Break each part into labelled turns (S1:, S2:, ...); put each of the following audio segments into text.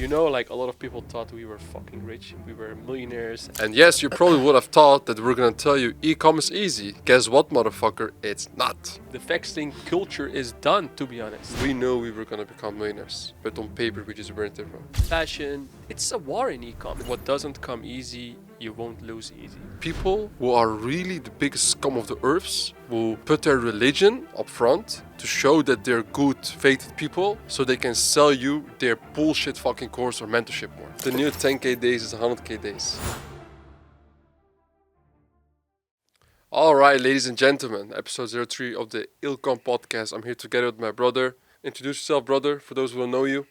S1: Like a lot of people thought we were fucking rich, we were millionaires.
S2: And yes, you probably would have thought that we're gonna tell you e-commerce easy. Guess what, motherfucker? It's not.
S1: The texting culture is done, to be honest.
S2: We know we were gonna become millionaires, but on paper we just weren't there, bro.
S1: Fashion, it's a war in e-commerce. What doesn't come easy, you won't lose easy.
S2: People who are really the biggest scum of the earths will put their religion up front to show that they're good, faithful people, so they can sell you their bullshit fucking course or mentorship more. The new 10k days is 100k days. Alright, ladies and gentlemen, episode 03 of the Ilkhan Podcast. I'm here together with my brother. Introduce yourself, brother, for those who don't know you.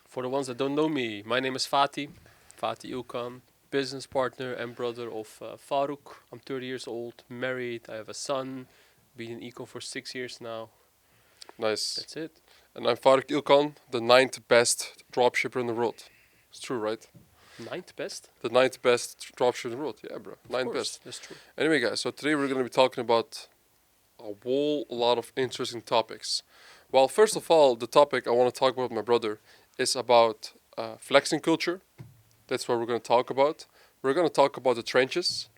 S1: For the ones that don't know me, my name is Fatih Ilkhan, business partner and brother of Faruk. I'm 30 years old, married, I have a son, been in eco for 6 years now.
S2: Nice.
S1: That's it.
S2: And I'm Faruk Ilkhan, the 9th best dropshipper in the world. It's true, right?
S1: 9th best?
S2: The 9th best dropshipper in the world. Yeah, bro. 9th best.
S1: That's true.
S2: Anyway, guys, so today we're going to be talking about a whole lot of interesting topics. Well, first of all, the topic I want to talk about with my brother is about flexing culture. That's what we're going to talk about. We're going to talk about the trenches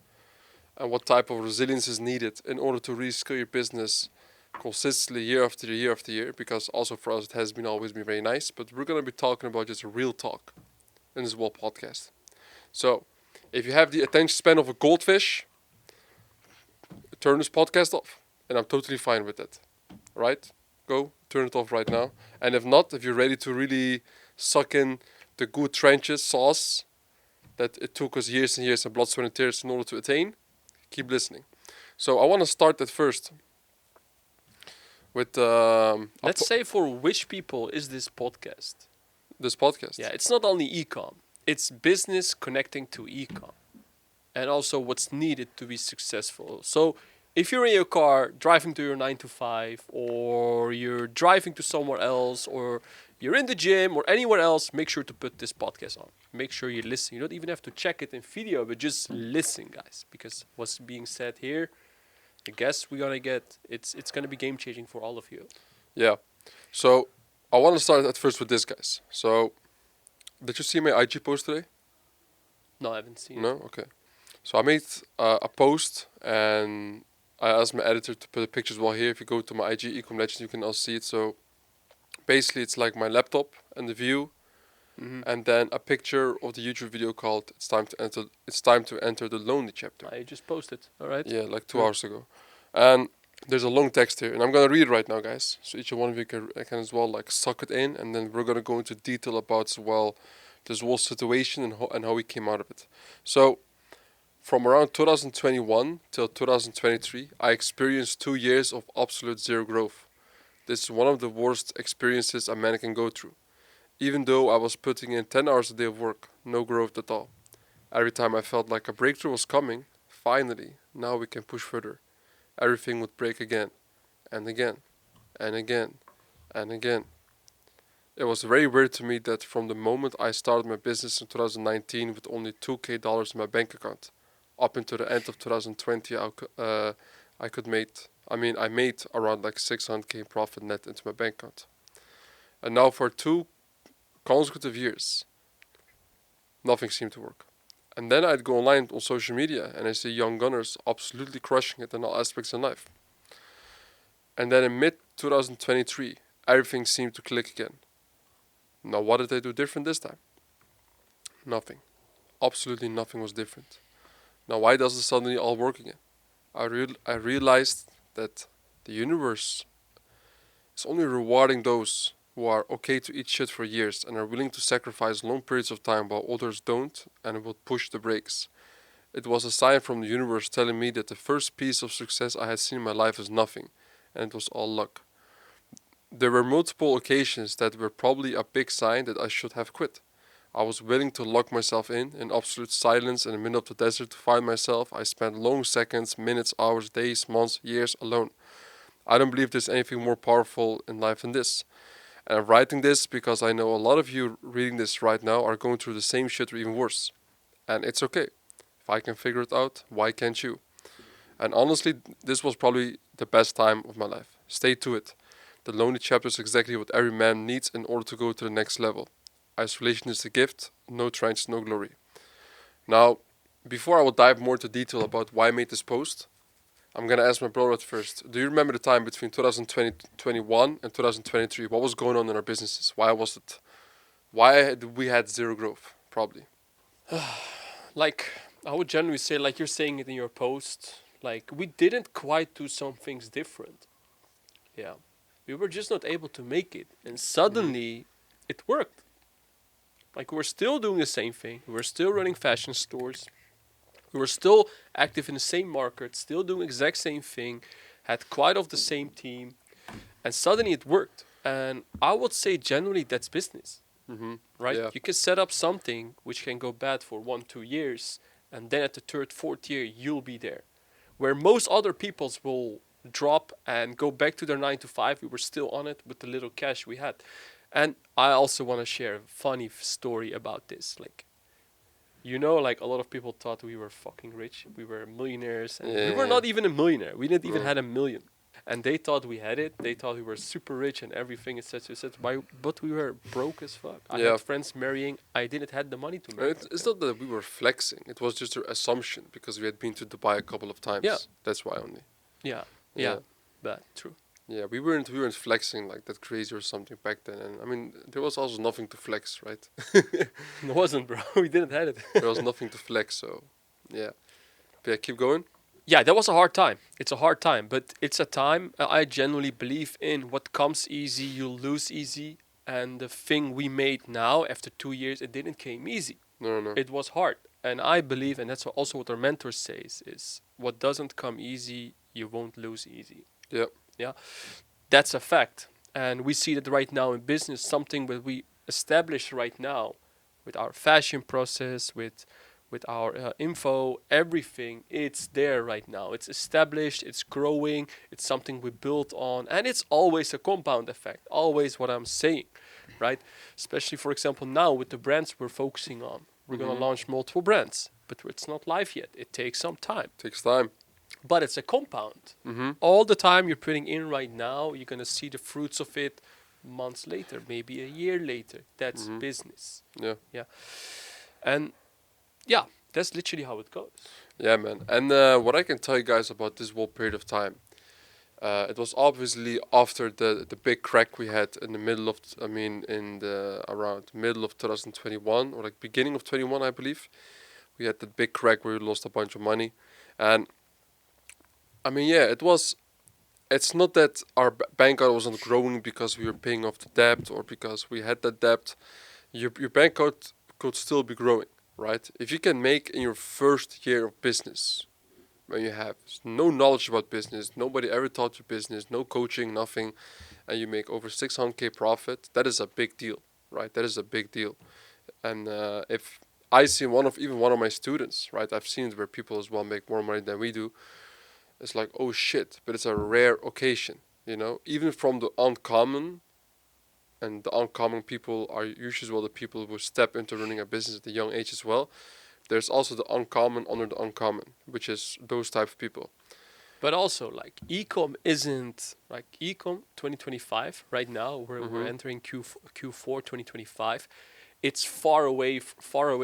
S2: and what type of resilience is needed in order to rescale your business consistently year after year, year after year, because also for us it has been always been very nice, but we're going to be talking about just real talk in this whole podcast. So, if you have the attention span of a goldfish, turn this podcast off, and I'm totally fine with that. Right? Go, turn it off right now. And if not, if you're ready to really suck in the good trenches sauce that it took us years and years of blood, sweat, and tears in order to attain, keep listening. So I want to start at first with
S1: Let's say for which people is this podcast?
S2: this podcast.
S1: Yeah, it's not only e-com. It's business connecting to e-com. And also what's needed to be successful. So if you're in your car driving to your 9 to 5, or you're driving to somewhere else, or you're in the gym or anywhere else, make sure to put this podcast on. Make sure you listen. You don't even have to check it in video, but just listen, guys. Because what's being said here, the guests we're going to get, it's going to be game-changing for all of you.
S2: Yeah. So I want to start at first with this, guys. So did you see my IG post today?
S1: No, I haven't seen it.
S2: No? Okay. So I made a post and I asked my editor to put the pictures well here. If you go to my IG, Ecom Legends, you can also see it. So basically it's like my laptop and the view, and then a picture of the YouTube video called It's Time to Enter the Lonely Chapter.
S1: I just posted, all right?
S2: Yeah, like 2 hours ago. And there's a long text here, and I'm gonna read it right now, guys. So each one of you can as well like suck it in, and then we're gonna go into detail about as well this whole situation and how we came out of it. So from around 2021 till 2023, I experienced 2 years of absolute zero growth. This is one of the worst experiences a man can go through. Even though I was putting in 10 hours a day of work, no growth at all. Every time I felt like a breakthrough was coming, finally, now we can push further. Everything would break again, and again, and again, and again. It was very weird to me that from the moment I started my business in 2019 with only $2,000 in my bank account, up until the end of 2020, I made around like 600k profit net into my bank account. And now for 2 consecutive years, nothing seemed to work. And then I'd go online on social media and I see young gunners absolutely crushing it in all aspects in life. And then in mid 2023, everything seemed to click again. Now what did I do different this time? Nothing. Absolutely nothing was different. Now why does it suddenly all work again? I realized that the universe is only rewarding those who are okay to eat shit for years and are willing to sacrifice long periods of time while others don't and will push the brakes. It was a sign from the universe telling me that the first piece of success I had seen in my life is nothing, and it was all luck. There were multiple occasions that were probably a big sign that I should have quit. I was willing to lock myself in absolute silence in the middle of the desert to find myself. I spent long seconds, minutes, hours, days, months, years alone. I don't believe there's anything more powerful in life than this. And I'm writing this because I know a lot of you reading this right now are going through the same shit or even worse. And it's okay. If I can figure it out, why can't you? And honestly, this was probably the best time of my life. Stay to it. The lonely chapter is exactly what every man needs in order to go to the next level. Isolation is a gift. No trench, no glory. Now, before I will dive more into detail about why I made this post, I'm gonna ask my brother at first. Do you remember the time between 2021 and 2023? What was going on in our businesses? Why was it? Why did we had zero growth? Probably.
S1: Like I would generally say, like you're saying it in your post, like we didn't quite do some things different. Yeah, we were just not able to make it, and
S2: Mhm.
S1: suddenly it worked. Like we're still doing the same thing. We're still running fashion stores. We were still active in the same market, still doing exact same thing, had quite of the same team, and suddenly it worked. And I would say generally that's business,
S2: Mhm.
S1: right?
S2: Yeah.
S1: You can set up something which can go bad for 1, 2 years, and then at the third, fourth year you'll be there. Where most other people's will drop and go back to their 9 to 5, we were still on it with the little cash we had. And I also want to share a funny story about this. Like like a lot of people thought we were fucking rich. We were millionaires, and we were
S2: Yeah.
S1: not even a millionaire. We didn't even
S2: No.
S1: had a million. And they thought we had it. They thought we were super rich and everything, etc. etc. But we were broke as fuck. I
S2: Yeah.
S1: had friends marrying. I didn't had the money to
S2: And
S1: marry back
S2: it's
S1: then.
S2: not that we were flexing. It was just an assumption because we had been to Dubai a couple of
S1: Yeah,
S2: times. That's why only.
S1: yeah, yeah.
S2: Yeah.
S1: But true.
S2: Yeah. We weren't flexing like that crazy or something back then. And I mean, there was also nothing to flex, right?
S1: It wasn't, bro. We didn't had it.
S2: There was nothing to flex. So yeah. But yeah. Keep going.
S1: Yeah, that was a hard time. It's a hard time, but it's a time I genuinely believe in. What comes easy, you lose easy. And the thing we made now, after 2 years, it didn't came easy.
S2: No. No.
S1: It was hard. And I believe, and that's also what our mentor says, is what doesn't come easy, you won't lose easy.
S2: Yeah.
S1: Yeah, that's a fact. And we see that right now in business, something that we establish right now with our fashion process, with our info, everything, it's there right now. It's established, it's growing, it's something we built on, and it's always a compound effect. Always what I'm saying, right? Especially, for example, now with the brands we're focusing on. We're going to
S2: Mhm.
S1: launch multiple brands, but it's not live yet. It takes some time,
S2: Takes time.
S1: but it's a compound.
S2: Mhm.
S1: All the time you're putting in right now, you're going to see the fruits of it months later, maybe a year later. That's
S2: Mhm.
S1: business.
S2: Yeah.
S1: Yeah. And yeah, that's literally how it goes.
S2: Yeah, man. And what I can tell you guys about this whole period of time, it was obviously after the big crack we had in the middle of, I mean, in the around middle of 2021 or like beginning of 21, I believe. We had the big crack where we lost a bunch of money, and I mean, yeah, it was. It's not that our bank account wasn't growing because we were paying off the debt or because we had that debt. Your bank account could still be growing, right? If you can make in your first year of business, when you have no knowledge about business, nobody ever taught you business, no coaching, nothing, and you make over 600K profit, that is a big deal, right? That is a big deal. And if I see even one of my students, right? I've seen it where people as well make more money than we do. It's like, oh shit, but it's a rare occasion, Even from the uncommon, and the uncommon people are usually well the people who step into running a business at a young age as well. There's also the uncommon under the uncommon, which is those type of people.
S1: But also, like, ecom isn't like ecom 2025 right now. We're
S2: Mm-hmm.
S1: entering Q4 2025. It's far away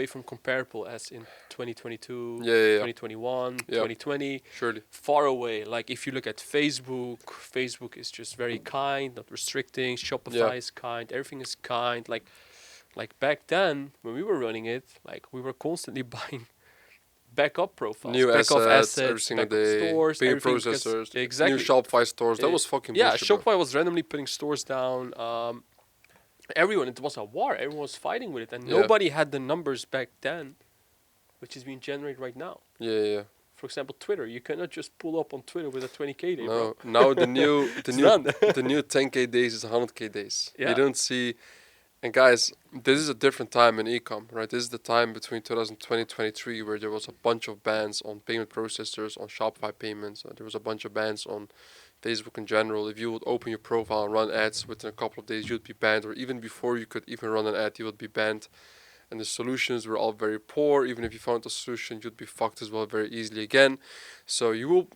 S1: from comparable as in 2022,
S2: Yeah, yeah, yeah.
S1: 2021,
S2: Yeah,
S1: 2020.
S2: surely.
S1: Far away. Like if you look at Facebook, Facebook is just very kind, not restricting.
S2: Yeah.
S1: Shopify is kind. Everything is kind. Like back then when we were running it, like we were constantly buying backup profiles,
S2: New
S1: backup
S2: assets every
S1: assets,
S2: single
S1: backup
S2: day,
S1: stores,
S2: payment
S1: everything because
S2: processors, new
S1: exactly.
S2: Shopify stores. That
S1: Uh,
S2: was fucking
S1: yeah,
S2: bullshit, bro.
S1: Shopify was randomly putting stores down. Everyone, it was a war. Everyone was fighting with it, and
S2: Yeah.
S1: nobody had the numbers back then, which is being generated right now.
S2: Yeah, yeah, yeah.
S1: For example, Twitter. You cannot just pull up on Twitter with a 20K day, bro.
S2: No, now the new the
S1: It's
S2: new
S1: done.
S2: the new 10K days is 100K days. You
S1: Yeah.
S2: don't see. And guys, this is a different time in ecom, right? This is the time between 2020 and 23 where there was a bunch of bans on payment processors, on Shopify payments. There was a bunch of bans on Facebook in general. If you would open your profile and run ads within a couple of days, you'd be banned. Or even before you could even run an ad, you would be banned. And the solutions were all very poor. Even if you found a solution, you'd be fucked as well very easily again. So you will,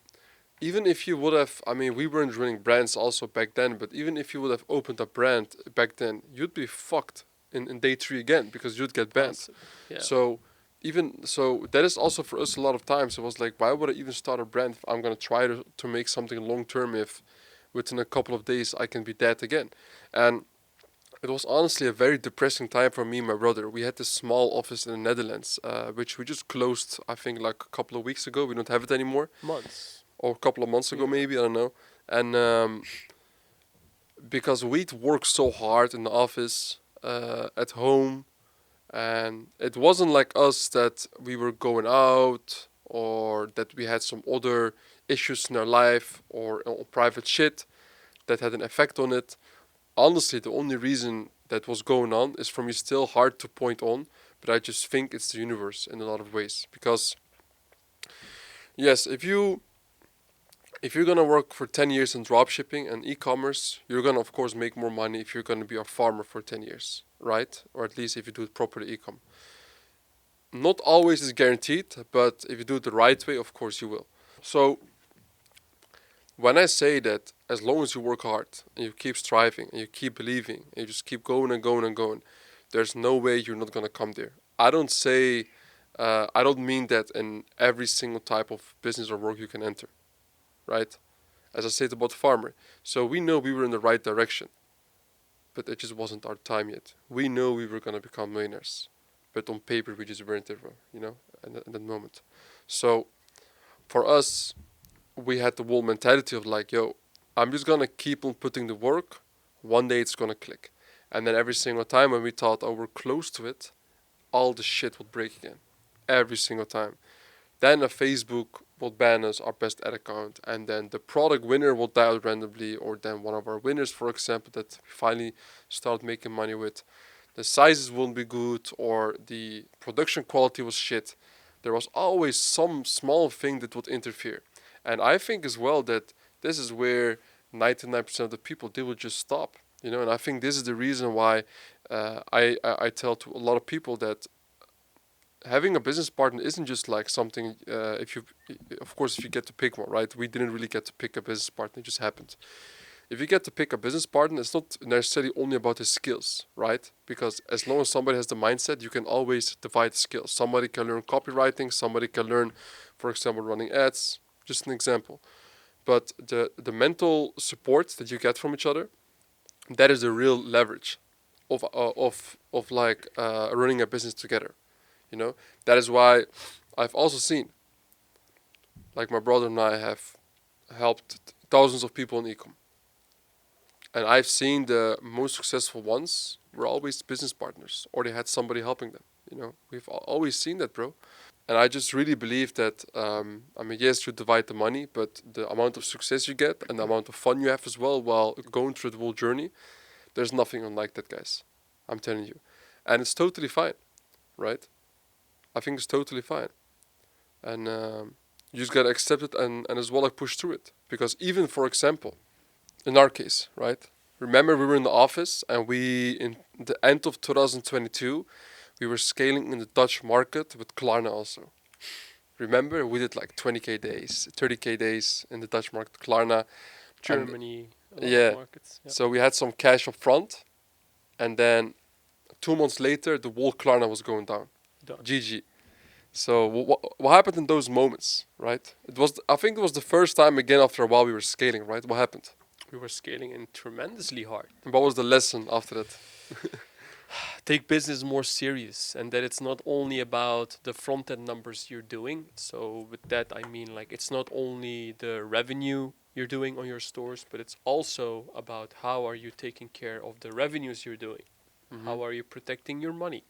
S2: even if you would have, I mean, we weren't running brands also back then, but even if you would have opened a brand back then, you'd be fucked. in day 3 again because you'd get banned.
S1: Awesome. Yeah.
S2: So even so, that is also for us a lot of times. It was like, why would I even start a brand if I'm gonna try to make something long term if within a couple of days I can be dead again? And it was honestly a very depressing time for me and my brother. We had this small office in the Netherlands, which we just closed, I think, like a couple of weeks ago. We don't have it anymore,
S1: Months.
S2: or a couple of months ago,
S1: Yeah.
S2: maybe, I don't know. And because we'd worked so hard in the office, at home, and it wasn't like us that we were going out or that we had some other issues in our life or private shit that had an effect on it. Honestly, the only reason that was going on is for me still hard to point on, but I just think it's the universe in a lot of ways. Because yes, if you're gonna work for 10 years in dropshipping and e-commerce, you're gonna of course make more money if you're gonna be a farmer for 10 years, right? Or at least if you do it properly e-com. Not always is guaranteed, but if you do it the right way, of course you will. So when I say that as long as you work hard and you keep striving and you keep believing and you just keep going and going and going, there's no way you're not gonna come there. I don't mean that in every single type of business or work you can enter, right? As I said about farmer. So we know we were in the right direction, but it just wasn't our time yet. We know we were gonna become millionaires, but on paper we just weren't there, in that moment. So for us, we had the whole mentality of like, yo, I'm just gonna keep on putting the work. One day it's gonna click. And then every single time when we thought, oh, we're close to it, all the shit would break again. Every single time. Then a Facebook will ban us, our best ad account, and then the product winner will die out randomly, or then one of our winners, for example, that we finally start making money with. The sizes won't be good, or the production quality was shit. There was always some small thing that would interfere. And I think as well that this is where 99% of the people, they will just stop. And I think this is the reason why I tell to a lot of people that having a business partner isn't just like something, of course, if you get to pick one, right? We didn't really get to pick a business partner, it just happened. If you get to pick a business partner, it's not necessarily only about his skills, right? Because as long as somebody has the mindset, you can always divide the skills. Somebody can learn copywriting, somebody can learn, for example, running ads, just an example. But the mental support that you get from each other, that is the real leverage of like running a business together. That is why I've also seen, like my brother and I have helped thousands of people in ecom, and I've seen the most successful ones were always business partners or they had somebody helping them. We've always seen that, bro. And I just really believe that, yes, you divide the money, but the amount of success you get and the amount of fun you have as well while going through the whole journey, there's nothing unlike that, guys. I'm telling you. And it's totally fine, right? I think it's totally fine. And you just gotta accept it and as well like push through it. Because even, for example, in our case, right? Remember we were in the office and in the end of 2022, we were scaling in the Dutch market with Klarna also. Remember, we did like 20k days, 30k days in the Dutch market, Klarna.
S1: Germany, a lot
S2: Yeah.
S1: of markets. Yeah.
S2: So we had some cash up front, and then 2 months later, the whole Klarna was going down.
S1: Done.
S2: GG. So what happened in those moments, right? I think it was the first time again after a while we were scaling, right? What happened?
S1: We were scaling in tremendously hard.
S2: And what was the lesson after that?
S1: Take business more serious, and that it's not only about the front end numbers you're doing. So with that I mean like it's not only the revenue you're doing on your stores, but it's also about how are you taking care of the revenues you're doing.
S2: Mm-hmm.
S1: How are you protecting your money?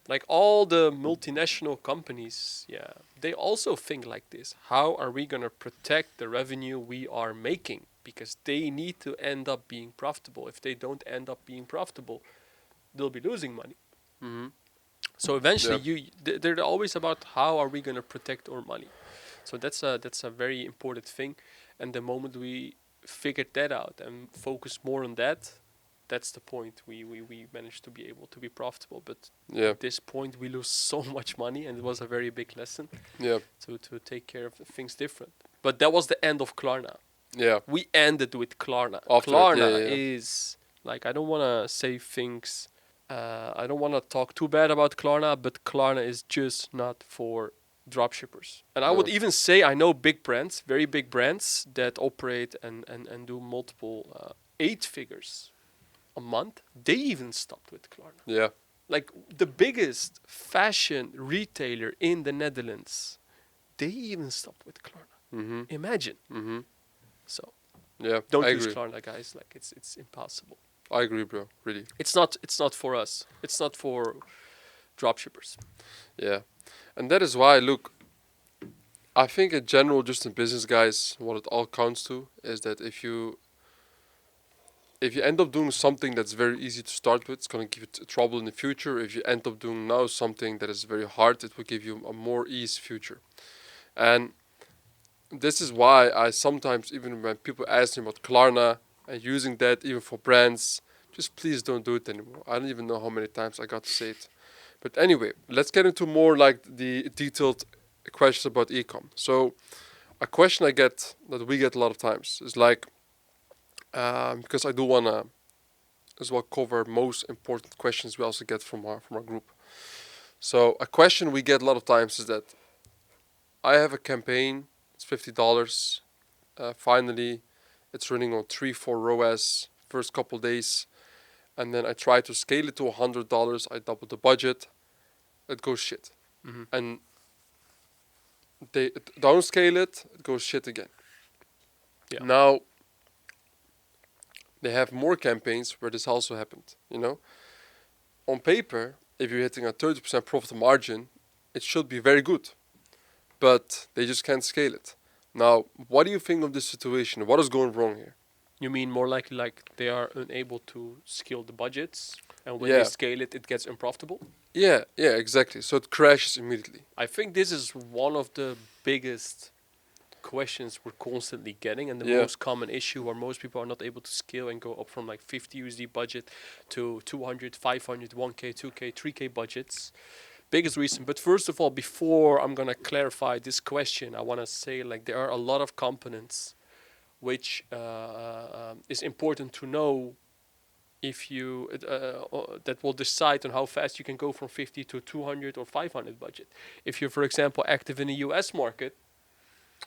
S1: Like all the multinational companies, yeah, they also think like this. How are we going to protect the revenue we are making? Because they need to end up being profitable. If they don't end up being profitable, they'll be losing money.
S2: Mm-hmm.
S1: So eventually,
S2: Yeah.
S1: they're always about how are we going to protect our money. So that's a very important thing. And the moment we figured that out and focus more on that, that's the point we managed to be able to be profitable. But
S2: Yeah.
S1: at this point, we lose so much money, and it was a very big lesson
S2: Yeah.
S1: to take care of things different. But that was the end of Klarna.
S2: Yeah.
S1: We ended with Klarna.
S2: After that,
S1: Klarna
S2: yeah.
S1: is like I don't want to say things I don't want to talk too bad about Klarna, but Klarna is just not for dropshippers. And I would
S2: No.
S1: even say I know big brands, very big brands that operate and do multiple 8 figures a month. They even stopped with Klarna.
S2: Yeah.
S1: Like the biggest fashion retailer in the Netherlands, they even stopped with Klarna.
S2: Mm-hmm.
S1: Imagine.
S2: Mm-hmm.
S1: So
S2: Yeah.
S1: don't
S2: I
S1: use
S2: agree.
S1: Klarna, guys. Like it's impossible.
S2: I agree, bro. Really.
S1: It's not for us. It's not for dropshippers.
S2: Yeah. And that is why, look, I think in general, just in business, guys, what it all counts to is that if you end up doing something that's very easy to start with, it's gonna give you trouble in the future. If you end up doing now something that is very hard, it will give you a more ease future. And this is why I sometimes, even when people ask me about Klarna and using that even for brands, just please don't do it anymore. I don't even know how many times I got to say it. But anyway, let's get into more like the detailed questions about ecom. So a question I get that we get a lot of times is like, because I do wanna as well cover most important questions we also get from our group. So a question we get a lot of times is that I have a campaign, it's $50. Finally, it's running on 3-4 ROAS first couple days, and then I try to scale it to $100. I double the budget, it goes shit,
S1: Mm-hmm.
S2: and they downscale it, it goes shit again.
S1: Yeah.
S2: Now they have more campaigns where this also happened. You know, on paper, if you're hitting a 30% profit margin, it should be very good, but they just can't scale it. Now, what do you think of this situation? What is going wrong here?
S1: You mean more likely like they are unable to scale the budgets, and when
S2: Yeah.
S1: they scale it, it gets unprofitable?
S2: Yeah, exactly. So it crashes immediately.
S1: I think this is one of the biggest questions we're constantly getting, and the
S2: Yeah.
S1: most common issue where most people are not able to scale and go up from like 50 USD budget to 200, 500, 1K, 2K, 3K budgets. Biggest reason. But first of all, before I'm gonna clarify this question, I wanna say like there are a lot of components which is important to know if you that will decide on how fast you can go from 50 to 200 or 500 budget. If you're, for example, active in the US market,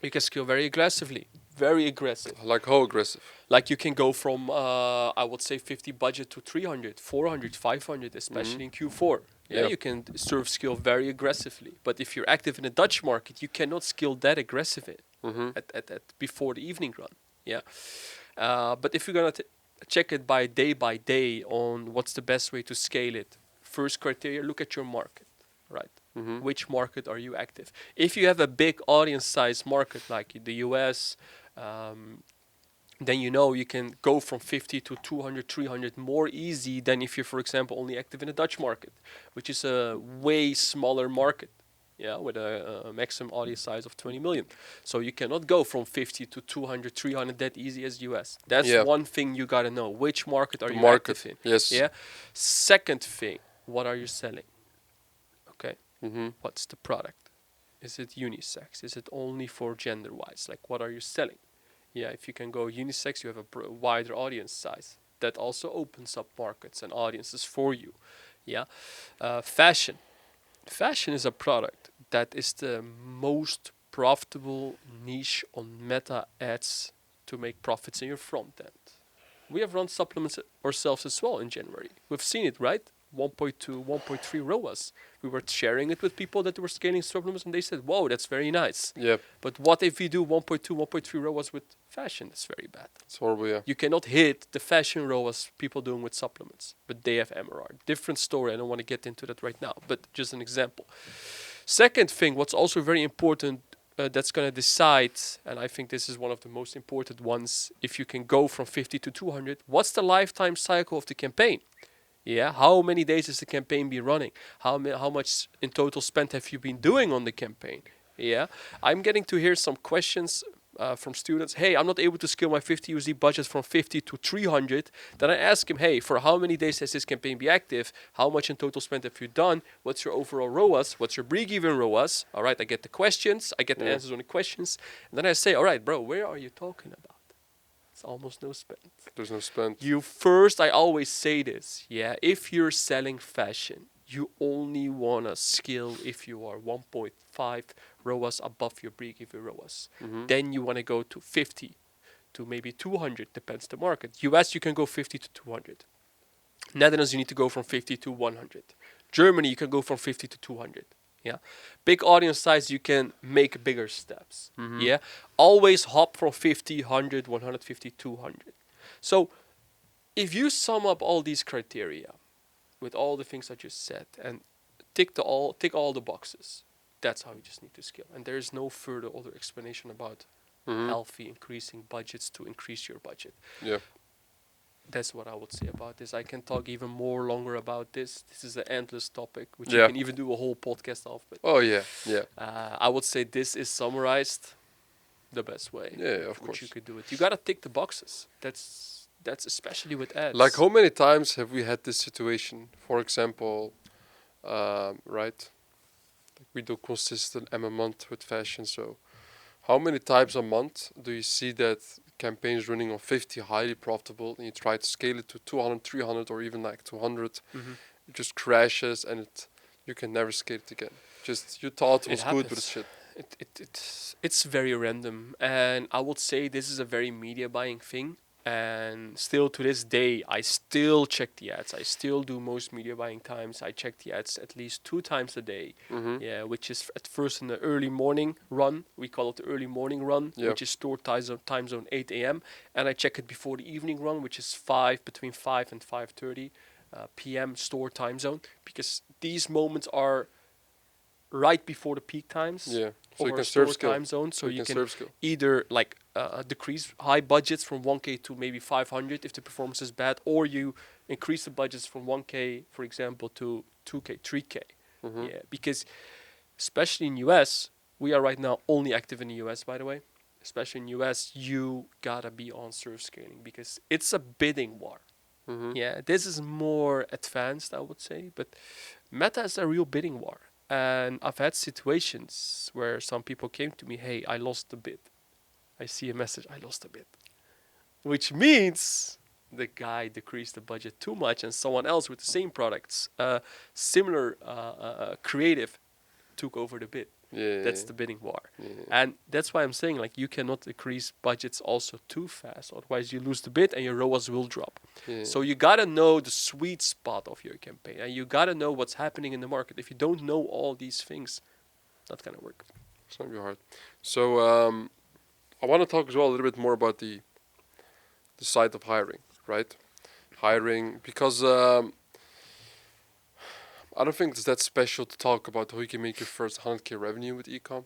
S1: you can scale very aggressively, very aggressive.
S2: Like how aggressive?
S1: Like you can go from I would say 50 budget to 300, 400, 500, especially in Q4. Yeah,
S2: Yeah.
S1: you can sort of scale very aggressively. But if you're active in the Dutch market, you cannot scale that aggressive
S2: Mm-hmm.
S1: at before the evening run. Yeah. But if you're gonna check it by day on what's the best way to scale it, first criteria, look at your market, right?
S2: Mm-hmm.
S1: Which market are you active? If you have a big audience size market like the US, then you know you can go from 50 to 200, 300 more easy than if you're, for example, only active in the Dutch market, which is a way smaller market. Yeah, with a maximum audience size of 20 million. So you cannot go from 50 to 200, 300 that easy as US. That's
S2: Yeah.
S1: one thing you gotta know. Which market are
S2: The
S1: you
S2: market.
S1: active in?
S2: Yes.
S1: Yeah. Second thing, what are you selling? Okay.
S2: Mm-hmm.
S1: What's the product? Is it unisex? Is it only for gender wise? Like, what are you selling? Yeah, if you can go unisex, you have a wider audience size. That also opens up markets and audiences for you. Yeah. Fashion. Fashion is a product that is the most profitable niche on Meta ads to make profits in your front end. We have run supplements ourselves as well in January. We've seen it, right? 1.2, 1.3 ROAS. We were sharing it with people that were scaling supplements, and they said, "Whoa, that's very nice."
S2: Yeah.
S1: But what if we do 1.2, 1.3 ROAS with fashion? That's very bad.
S2: It's horrible. Yeah.
S1: You cannot hit the fashion ROAS people doing with supplements, but they have MRR. Different story. I don't want to get into that right now, but just an example. Second thing, what's also very important that's going to decide, and I think this is one of the most important ones, if you can go from 50 to 200, what's the lifetime cycle of the campaign? Yeah, how many days has the campaign been running? How much in total spent have you been doing on the campaign? Yeah, I'm getting to hear some questions from students. Hey, I'm not able to scale my 50 USD budget from 50 to 300. Then I ask him, hey, for how many days has this campaign been active? How much in total spent have you done? What's your overall ROAS? What's your break-even ROAS? All right, I get the questions. I get the
S2: Yeah.
S1: answers on the questions. And then I say, all right, bro, where are you talking about? It's almost no spend.
S2: There's no spend.
S1: You first, I always say this, yeah, if you're selling fashion, you only want to scale if you are 1.5 ROAS above your break-even ROAS.
S2: Mm-hmm.
S1: Then you want to go to 50 to maybe 200, depends the market. US, you can go 50 to 200. Netherlands, you need to go from 50 to 100. Germany, you can go from 50 to 200. Yeah. Big audience size, you can make bigger steps.
S2: Mm-hmm.
S1: Yeah. Always hop from 50, 100, 150, 200. So if you sum up all these criteria with all the things I just said and tick all the boxes, that's how you just need to scale. And there is no further other explanation about
S2: Mm-hmm.
S1: healthy increasing budgets to increase your budget.
S2: Yeah.
S1: That's what I would say about this. I can talk even more longer about this. This is an endless topic, which
S2: Yeah.
S1: you can even do a whole podcast of. But
S2: Oh yeah. Yeah.
S1: I would say this is summarized the best way.
S2: Yeah. Of
S1: which
S2: course.
S1: you could do it. You gotta tick the boxes. That's especially with ads.
S2: Like how many times have we had this situation? For example, right? Like we do consistent M a month with fashion. So, how many times a month do you see that campaigns running on 50 highly profitable, and you try to scale it to 200, 300, or even like 200?
S1: Mhm.
S2: It just crashes, and you can never scale it again. Just you thought it
S1: It
S2: was good, but
S1: happens.
S2: it's shit.
S1: It's very random, and I would say this is a very media buying thing. And still to this day, I still check the ads. I still do most media buying times. I check the ads at least 2 times a day.
S2: Mm-hmm.
S1: Yeah, which is at first in the early morning run. We call it the early morning run,
S2: Yeah.
S1: which is store time zone 8 a.m. And I check it before the evening run, which is between 5 and 5:30 p.m. store time zone, because these moments are right before the peak times
S2: Yeah. So
S1: of
S2: you
S1: our
S2: can serve
S1: store
S2: skill.
S1: time zone. So you can
S2: serve skill.
S1: either like decrease high budgets from 1K to maybe 500 if the performance is bad, or you increase the budgets from 1K, for example, to 2K, 3K.
S2: Mm-hmm.
S1: Yeah, because especially in US, we are right now only active in the US, by the way. Especially in US, you gotta be on serve scaling because it's a bidding war.
S2: Mm-hmm.
S1: Yeah, this is more advanced, I would say, but Meta is a real bidding war. And I've had situations where some people came to me, hey, I lost the bid. I see a message, I lost a bid. Which means the guy decreased the budget too much and someone else with the same products, similar creative, took over the bid.
S2: Yeah.
S1: That's the bidding war.
S2: Yeah.
S1: And that's why I'm saying, like, you cannot decrease budgets also too fast. Otherwise, you lose the bid and your ROAS will drop.
S2: Yeah.
S1: So you gotta know the sweet spot of your campaign, and you gotta know what's happening in the market. If you don't know all these things, not gonna work.
S2: It's gonna be hard. So I want to talk as well a little bit more about the side of hiring, right? Hiring, because I don't think it's that special to talk about how you can make your first 100K revenue with ecom.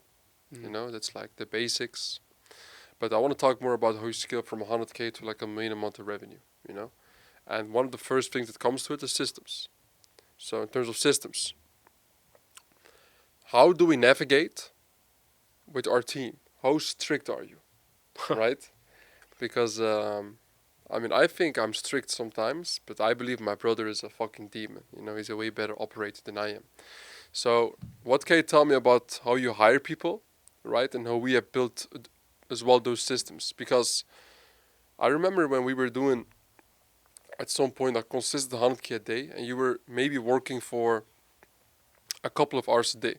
S2: You know, that's like the basics. But I want to talk more about how you scale from 100K to like $1 million a month of revenue, you know? And one of the first things that comes to it is systems. So in terms of systems, how do we navigate with our team? How strict are you? Right? Because I mean, I think I'm strict sometimes, but I believe my brother is a fucking demon. You know, he's a way better operator than I am. So, what can you tell me about how you hire people, right? And how we have built as well those systems? Because I remember when we were doing at some point a consistent 100K a day, and you were maybe working for a couple of hours a day.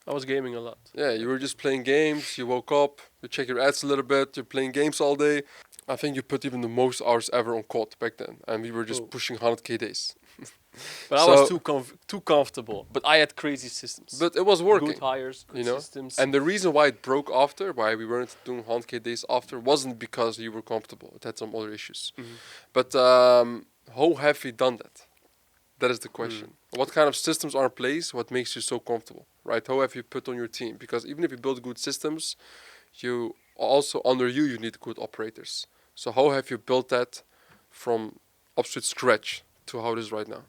S1: I was gaming a lot.
S2: Yeah, you were just playing games. You woke up, you check your ads a little bit. You're playing games all day. I think you put even the most hours ever on COD back then, and we were just
S1: Oh.
S2: pushing 100K days.
S1: But I was too comfortable. But I had crazy systems.
S2: But it was working,
S1: Good hires, good
S2: you know.
S1: systems.
S2: And the reason why it broke after, why we weren't doing 100K days after, wasn't because you were comfortable. It had some other issues.
S1: Mhm.
S2: But how have you done that? That is the question. What kind of systems are in place? What makes you so comfortable, right? How have you put on your team? Because even if you build good systems, you also under you need good operators. So how have you built that from absolute scratch to how it is right now?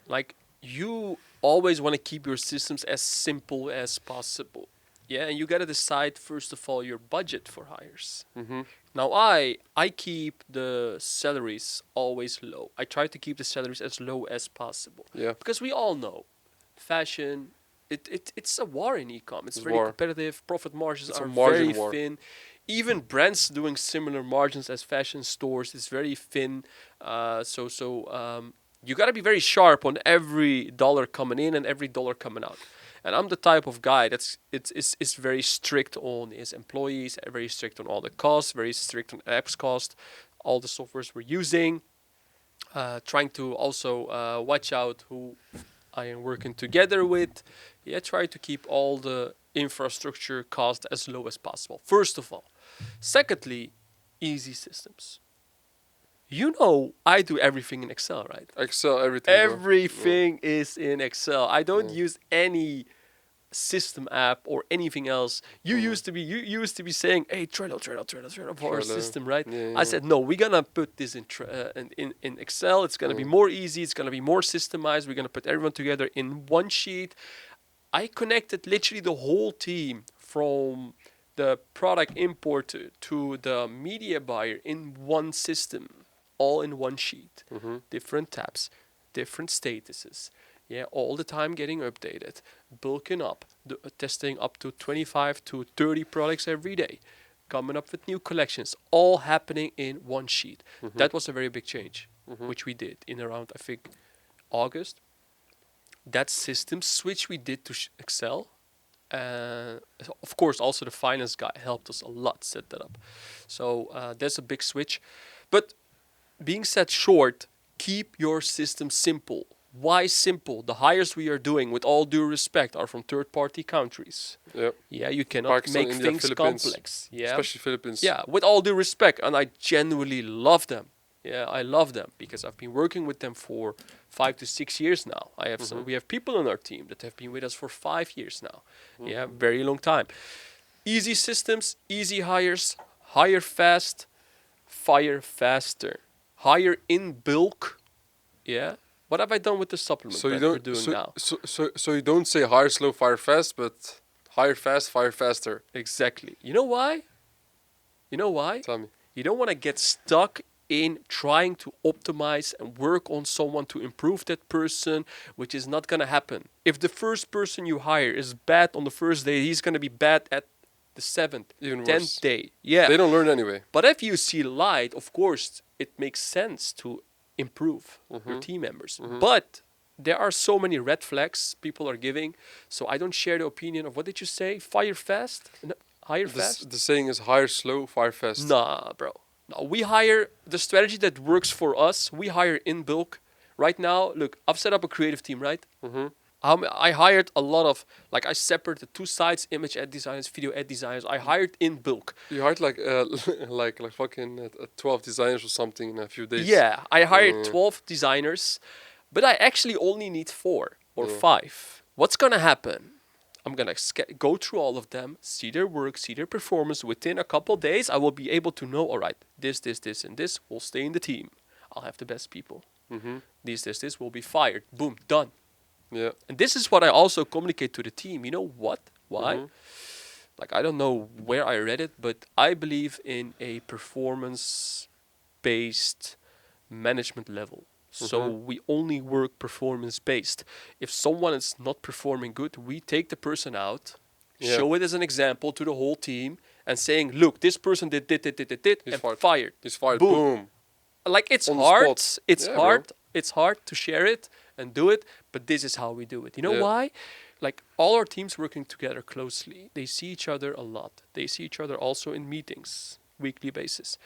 S1: Like, you always want to keep your systems as simple as possible. Yeah, and you got to decide first of all your budget for hires.
S2: Mm-hmm.
S1: Now I keep the salaries always low. I try to keep the salaries as low as possible.
S2: Yeah.
S1: Because we all know fashion it's a war in e-com. It's
S2: It's
S1: very
S2: war.
S1: competitive. Profit margins
S2: It's a
S1: are
S2: margin
S1: very
S2: war.
S1: thin. even brands doing similar margins as fashion stores. It's very thin. You got to be very sharp on every dollar coming in and every dollar coming out. And I'm the type of guy it's very strict on his employees, very strict on all the costs, very strict on apps cost, all the softwares we're using. Trying to also watch out who I am working together with. Yeah, try to keep all the infrastructure cost as low as possible. First of all. Secondly, easy systems. You know, I do everything in Excel, right?
S2: Excel, everything, bro.
S1: Everything is in Excel. I don't
S2: Yeah.
S1: use any system app or anything else. You used to be saying, "Hey, Trello for our
S2: Trello.
S1: system, right?"
S2: Yeah,
S1: I
S2: yeah.
S1: said, "No, we're gonna put this in Excel. It's gonna be more easy. It's gonna be more systemized. We're gonna put everyone together in one sheet." I connected literally the whole team from the product importer to the media buyer in one system, all in one sheet, different tabs, different statuses. Yeah, all the time getting updated, bulking up, testing up to 25 to 30 products every day, coming up with new collections, all happening in one sheet. That was a very big change, which we did in around, I think, August. That system switch we did to Excel. Of course, also the finance guy helped us a lot set that up. So there's a big switch. But being said short, keep your system simple. Why simple? The hires we are doing, with all due respect, are from third-party countries.
S2: Yeah.
S1: Yeah, you cannot
S2: Pakistan,
S1: make
S2: India,
S1: things
S2: Philippines.
S1: complex. Yeah,
S2: Especially Philippines.
S1: yeah, with all due respect, and I genuinely love them. Yeah, I love them because I've been working with them for 5 to 6 years now. We have people on our team that have been with us for 5 years now. Yeah, very long time. Easy systems, easy hires, hire fast, fire faster, hire in bulk. Yeah. What have I done with the supplement
S2: So you
S1: that we're
S2: don't.
S1: doing now?
S2: So you don't say hire slow, fire fast, but hire fast, fire faster.
S1: Exactly. You know why? You know why?
S2: Tell me.
S1: You don't want to get stuck in trying to optimize and work on someone to improve that person, which is not going to happen. If the first person you hire is bad on the first day, he's going to be bad at the seventh,
S2: Even
S1: 10th
S2: worse.
S1: day. Yeah.
S2: They don't learn anyway.
S1: But if you see light, of course, it makes sense to improve your team members. But there are so many red flags people are giving, so I don't share the opinion of, what did you say? Fire fast? No, hire fast?
S2: The saying is hire slow, fire fast.
S1: Nah, bro. No, we hire the strategy that works for us. We hire in bulk. Right now, look, I've set up a creative team, right? I hired a lot of, like, I separated two sides: image ad designers, video ad designers. I hired in bulk.
S2: You hired like like fucking 12 designers or something in a few days.
S1: Yeah, I hired
S2: Mm.
S1: 12 designers, but I actually only need 4 or 5. What's gonna happen? I'm gonna go through all of them, see their work, see their performance. Within a couple days, I will be able to know, all right, this, and this will stay in the team. I'll have the best people. This will be fired. Boom, done.
S2: Yeah.
S1: And this is what I also communicate to the team. You know what? Why? Like, I don't know where I read it, but I believe in a performance-based management level. So we only work performance-based. If someone is not performing good, we take the person out,
S2: Yeah.
S1: show it as an example to the whole team, and saying, look, this person did,
S2: He's
S1: and
S2: fired.
S1: fired.
S2: He's fired.
S1: Boom.
S2: Boom.
S1: Like, it's
S2: On the
S1: hard.
S2: spot.
S1: It's
S2: Yeah, bro.
S1: hard. It's hard to share it and do it, but this is how we do it. You know
S2: Yeah.
S1: why? Like, all our teams working together closely. They see each other a lot. They see each other also in meetings, weekly basis.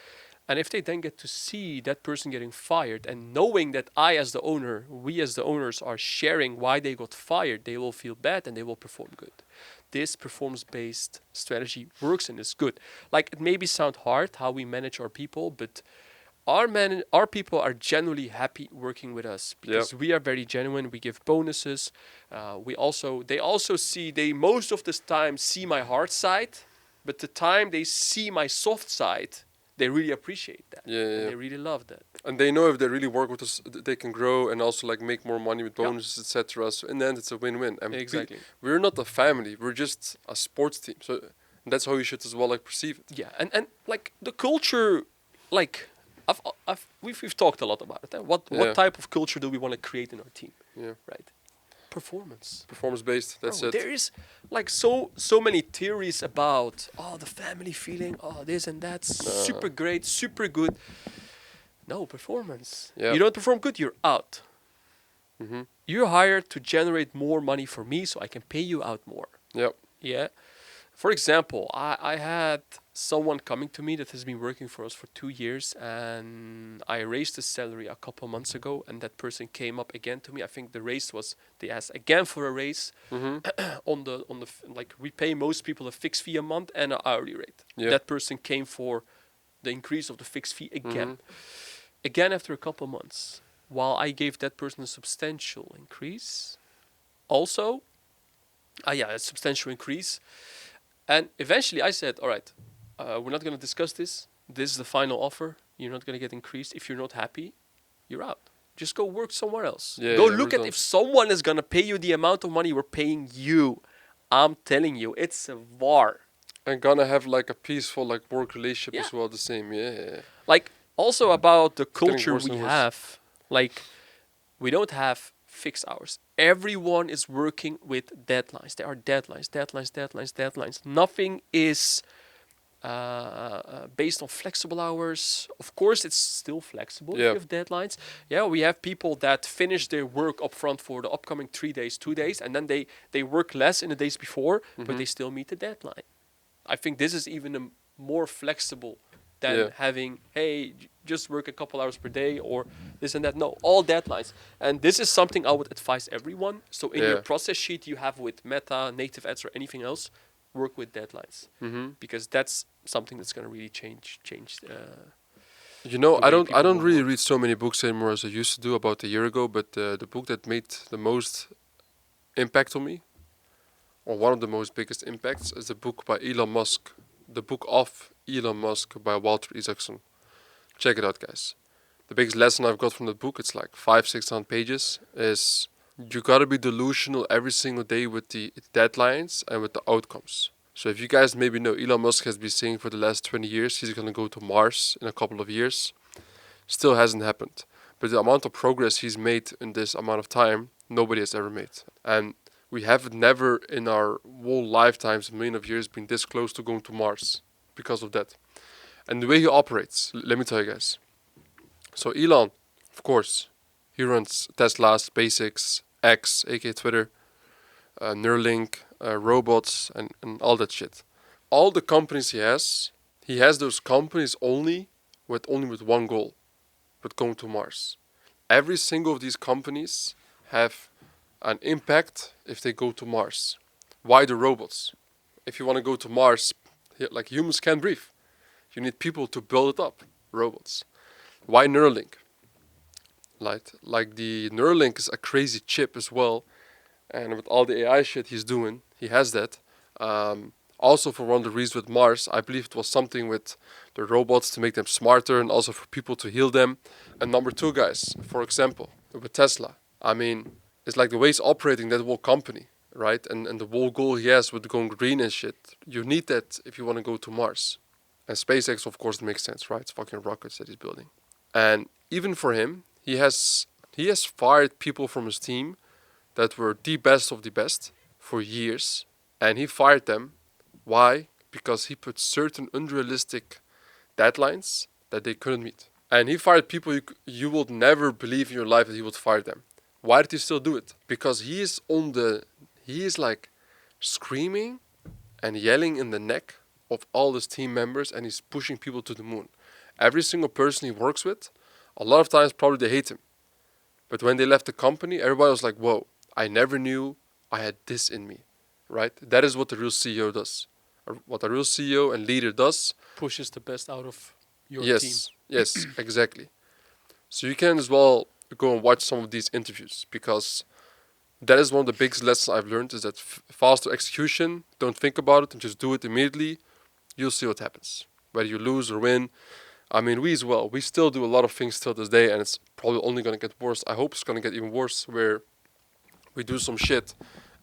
S1: And if they then get to see that person getting fired and knowing that we as the owners are sharing why they got fired, they will feel bad and they will perform good. This performance-based strategy works and is good. Like, it maybe sound hard how we manage our people, but our people are genuinely happy working with us because we are very genuine. We give bonuses. They most of the time see my hard side, but the time they see my soft side, they really appreciate that.
S2: Yeah,
S1: And
S2: yeah.
S1: they really love that.
S2: And they know if they really work with us, they can grow and also like make more money with
S1: Yeah.
S2: bonuses, etc. So in the end, it's a win-win. And
S1: Exactly.
S2: we're not a family. We're just a sports team. So that's how you should as well like perceive it.
S1: Yeah, and like the culture, like we've talked a lot about it. What
S2: Yeah.
S1: type of culture do we want to create in our team?
S2: Yeah.
S1: Right. Performance.
S2: Performance based. That's
S1: Bro,
S2: it.
S1: there is like so many theories about the family feeling, this and that, super great, super good. No performance.
S2: Yeah.
S1: You don't perform good, you're out.
S2: Mm-hmm.
S1: You're hired to generate more money for me so I can pay you out more.
S2: Yep.
S1: Yeah. For example, I had someone coming to me that has been working for us for 2 years, and I raised the salary a couple months ago, and that person came up again to me. I think the raise was they asked again for a raise
S2: Mm-hmm.
S1: like we pay most people a fixed fee a month and an hourly rate.
S2: Yeah.
S1: That person came for the increase of the fixed fee again.
S2: Mm-hmm.
S1: Again after a couple months, while I gave that person a substantial increase, also, a substantial increase. And eventually I said, all right, we're not going to discuss this. This is the final offer. You're not going to get increased. If you're not happy, you're out. Just go work somewhere else.
S2: Yeah,
S1: Go
S2: yeah,
S1: look
S2: we're
S1: at
S2: done.
S1: if someone is going to pay you the amount of money we're paying you. I'm telling you, it's a war.
S2: And gonna have like a peaceful like work relationship
S1: Yeah.
S2: as well. The same. Yeah.
S1: Like, also about the
S2: getting
S1: culture
S2: worse
S1: we
S2: and worse.
S1: have. Like, we don't have fixed hours. Everyone is working with deadlines. There are deadlines. Nothing is based on flexible hours. Of course, it's still flexible if
S2: Yeah.
S1: you have deadlines. Yeah, we have people that finish their work up front for the upcoming 3 days, 2 days, and then they work less in the days before, but
S2: Mhm.
S1: they still meet the deadline. I think this is even more flexible than
S2: Yeah.
S1: having, hey, just work a couple hours per day or this and that. No, all deadlines. And this is something I would advise everyone. So in your
S2: Yeah.
S1: process sheet you have with Meta, native ads, or anything else, work with deadlines,
S2: Mm-hmm.
S1: because that's something that's going to really change.
S2: You know,
S1: The
S2: I
S1: way
S2: don't
S1: people will
S2: really
S1: work.
S2: read so many books anymore as I used to do about a year ago. But the book that made the most impact on me, or one of the most biggest impacts, is the book by Elon Musk, the book of Elon Musk by Walter Isaacson. Check it out, guys. The biggest lesson I've got from the book, it's like 500-600 pages, is you gotta be delusional every single day with the deadlines and with the outcomes. So if you guys maybe know, Elon Musk has been saying for the last 20 years he's gonna go to Mars in a couple of years. Still hasn't happened. But the amount of progress he's made in this amount of time, nobody has ever made. And we have never in our whole lifetimes, a million of years, been this close to going to Mars because of that. And the way he operates, let me tell you guys. So Elon, of course, he runs Tesla, SpaceX, X, aka Twitter, Neuralink, robots, and all that shit. All the companies he has those companies only with one goal, with going to Mars. Every single of these companies have an impact if they go to Mars. Why the robots? If you want to go to Mars, like humans can't breathe. You need people to build it up, robots. Why Neuralink? Like the Neuralink is a crazy chip as well, and with all the AI shit he's doing, he has that. Also for one of the reasons with Mars, I believe it was something with the robots to make them smarter and also for people to heal them. And number two, guys, for example, with Tesla, I mean, it's like the way he's operating that whole company, right? And the whole goal he has with going green and shit, you need that if you want to go to Mars. And SpaceX, of course, makes sense, right? It's fucking rockets that he's building. And even for him, he has fired people from his team that were the best of the best for years, and he fired them. Why? Because he put certain unrealistic deadlines that they couldn't meet. And he fired people you would never believe in your life that he would fire them. Why did he still do it? Because he is like screaming and yelling in the neck of all his team members, and he's pushing people to the moon. Every single person he works with, a lot of times probably they hate him. But when they left the company, everybody was like, whoa, I never knew I had this in me, right? That is what the real CEO does. Or what a real CEO and leader does.
S1: Pushes the best out of your team.
S2: Yes, exactly. So you can as well go and watch some of these interviews, because that is one of the biggest lessons I've learned, is that faster execution, don't think about it and just do it immediately. You'll see what happens. Whether you lose or win. I mean, we as well, we still do a lot of things till this day, and it's probably only going to get worse. I hope it's going to get even worse, where we do some shit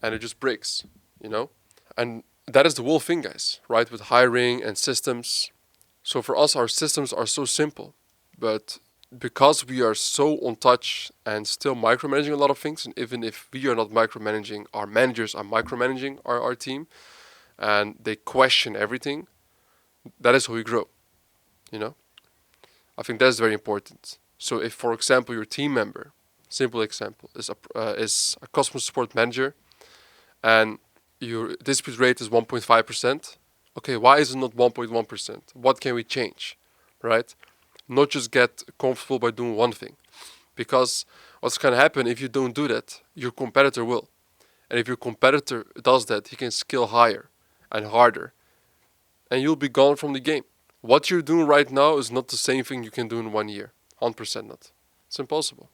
S2: and it just breaks, you know? And that is the whole thing, guys, right? With hiring and systems. So for us, our systems are so simple, but because we are so on touch and still micromanaging a lot of things, and even if we are not micromanaging, our managers are micromanaging our team, and they question everything. That is how we grow. You know, I think that's very important. So if, for example, your team member, simple example, is a customer support manager, and your dispute rate is 1.5%. Okay, why is it not 1.1%? What can we change, right? Not just get comfortable by doing one thing, because what's gonna happen if you don't do that, your competitor will, and if your competitor does that, he can scale higher and harder, and you'll be gone from the game. What you're doing right now is not the same thing you can do in 1 year. 100% not. It's impossible.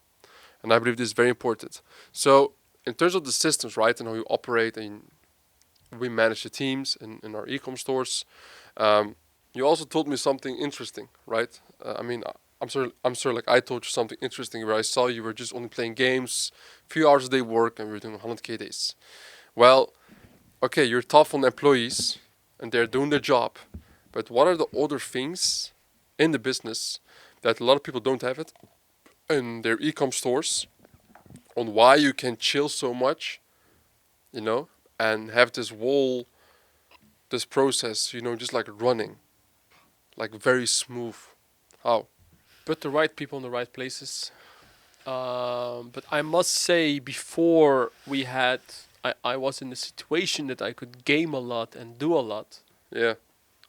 S2: And I believe this is very important. So, in terms of the systems, right, and how you operate and we manage the teams in our e-com stores, you also told me something interesting, right? I'm sorry, like I told you something interesting where I saw you were just only playing games, few hours a day work, and we were doing 100K days. Well, okay, you're tough on employees, and they're doing their job, but what are the other things in the business that a lot of people don't have it in their e-com stores on why you can chill so much, you know, and have this process, just like running, like very smooth. How?
S1: Put the right people in the right places. But I must say, before I was in the situation that I could game a lot and do a lot.
S2: Yeah,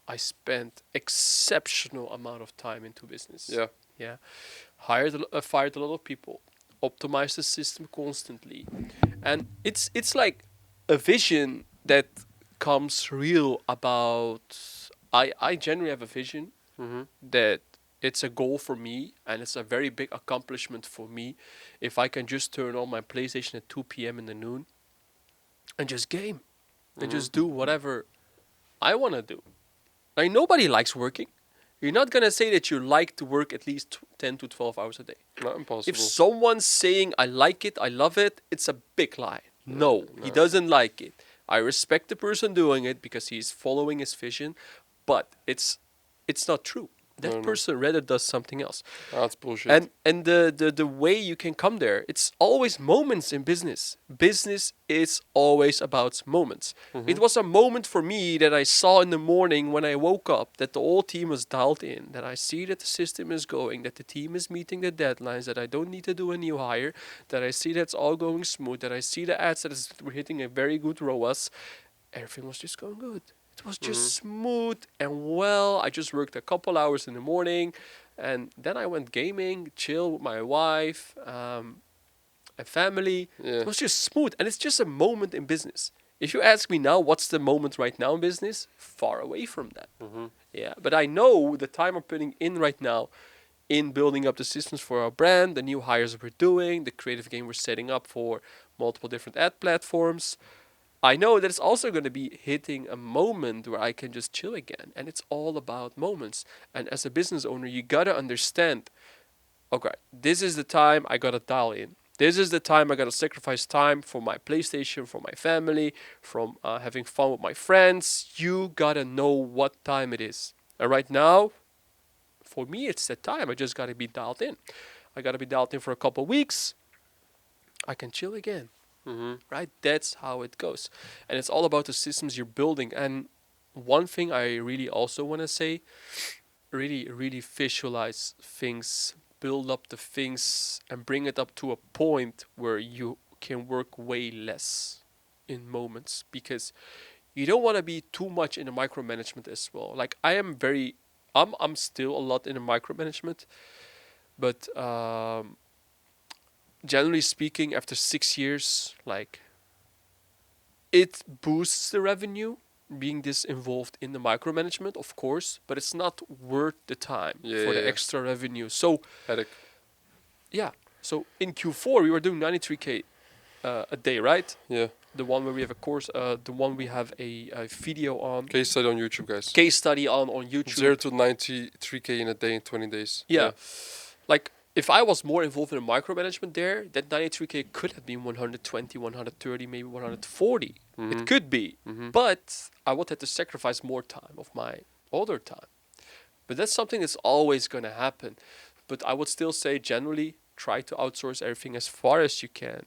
S1: I spent exceptional amount of time into business.
S2: yeah.
S1: Yeah, fired a lot of people, optimized the system constantly, and it's like a vision that comes real about. I generally have a vision
S2: Mhm.
S1: that it's a goal for me and it's a very big accomplishment for me if I can just turn on my PlayStation at 2 p.m. in the noon and just game and
S2: Mhm.
S1: just do whatever I want to do. Like, nobody likes working. You're not going to say that you like to work at least 10 to 12 hours a day.
S2: Not
S1: If
S2: impossible.
S1: someone's saying, I like it, I love it, it's a big lie.
S2: No,
S1: No, he
S2: no.
S1: doesn't like it. I respect the person doing it because he's following his vision, but it's not true.
S2: No,
S1: That
S2: no.
S1: person rather does something else.
S2: That's bullshit.
S1: And the way you can come there, it's always moments in business. Business is always about moments. It
S2: Mhm.
S1: was a moment for me that I saw in the morning when I woke up that the whole team was dialed in, that I see that the system is going, that the team is meeting the deadlines, that I don't need to do a new hire, that I see that's all going smooth, that I see the ads we're hitting a very good ROAS. Everything was just going good. It was just
S2: Mhm.
S1: smooth and well. I just worked a couple hours in the morning, and then I went gaming, chill with my wife, and family. It
S2: Yeah.
S1: was just smooth, and it's just a moment in business. If you ask me now, what's the moment right now in business? Far away from that.
S2: Mhm.
S1: Yeah, but I know the time I'm putting in right now in building up the systems for our brand, the new hires we're doing, the creative game we're setting up for multiple different ad platforms. I know that it's also going to be hitting a moment where I can just chill again. And it's all about moments. And as a business owner, you got to understand, okay, this is the time I got to dial in. This is the time I got to sacrifice time for my PlayStation, for my family, from having fun with my friends. You got to know what time it is. And right now, for me, it's that time. I just got to be dialed in. I got to be dialed in for a couple of weeks. I can chill again.
S2: Mhm.
S1: Right? That's how it goes. And it's all about the systems you're building. And one thing I really also want to say, really, really visualize things, build up the things, and bring it up to a point where you can work way less in moments because you don't want to be too much in the micromanagement as well. Like, I'm still a lot in the micromanagement, but generally speaking, after 6 years, like, it boosts the revenue being this involved in the micromanagement, of course, but it's not worth the time
S2: Yeah,
S1: for
S2: yeah,
S1: the
S2: yeah.
S1: extra revenue. So
S2: Headache.
S1: yeah, so in Q4 we were doing 93K a day, right?
S2: Yeah.
S1: The one where we have a course, the one we have a video on,
S2: Case study on YouTube, guys.
S1: case study on
S2: 0
S1: YouTube.
S2: to 93K in a day in 20 days.
S1: Yeah,
S2: Yeah.
S1: like, if I was more involved in micromanagement there, that 93K could have been 120, 130, maybe 140. It
S2: Mhm.
S1: could be,
S2: Mhm.
S1: but I would have to sacrifice more time of my other time. But that's something that's always going to happen. But I would still say generally try to outsource everything as far as you can.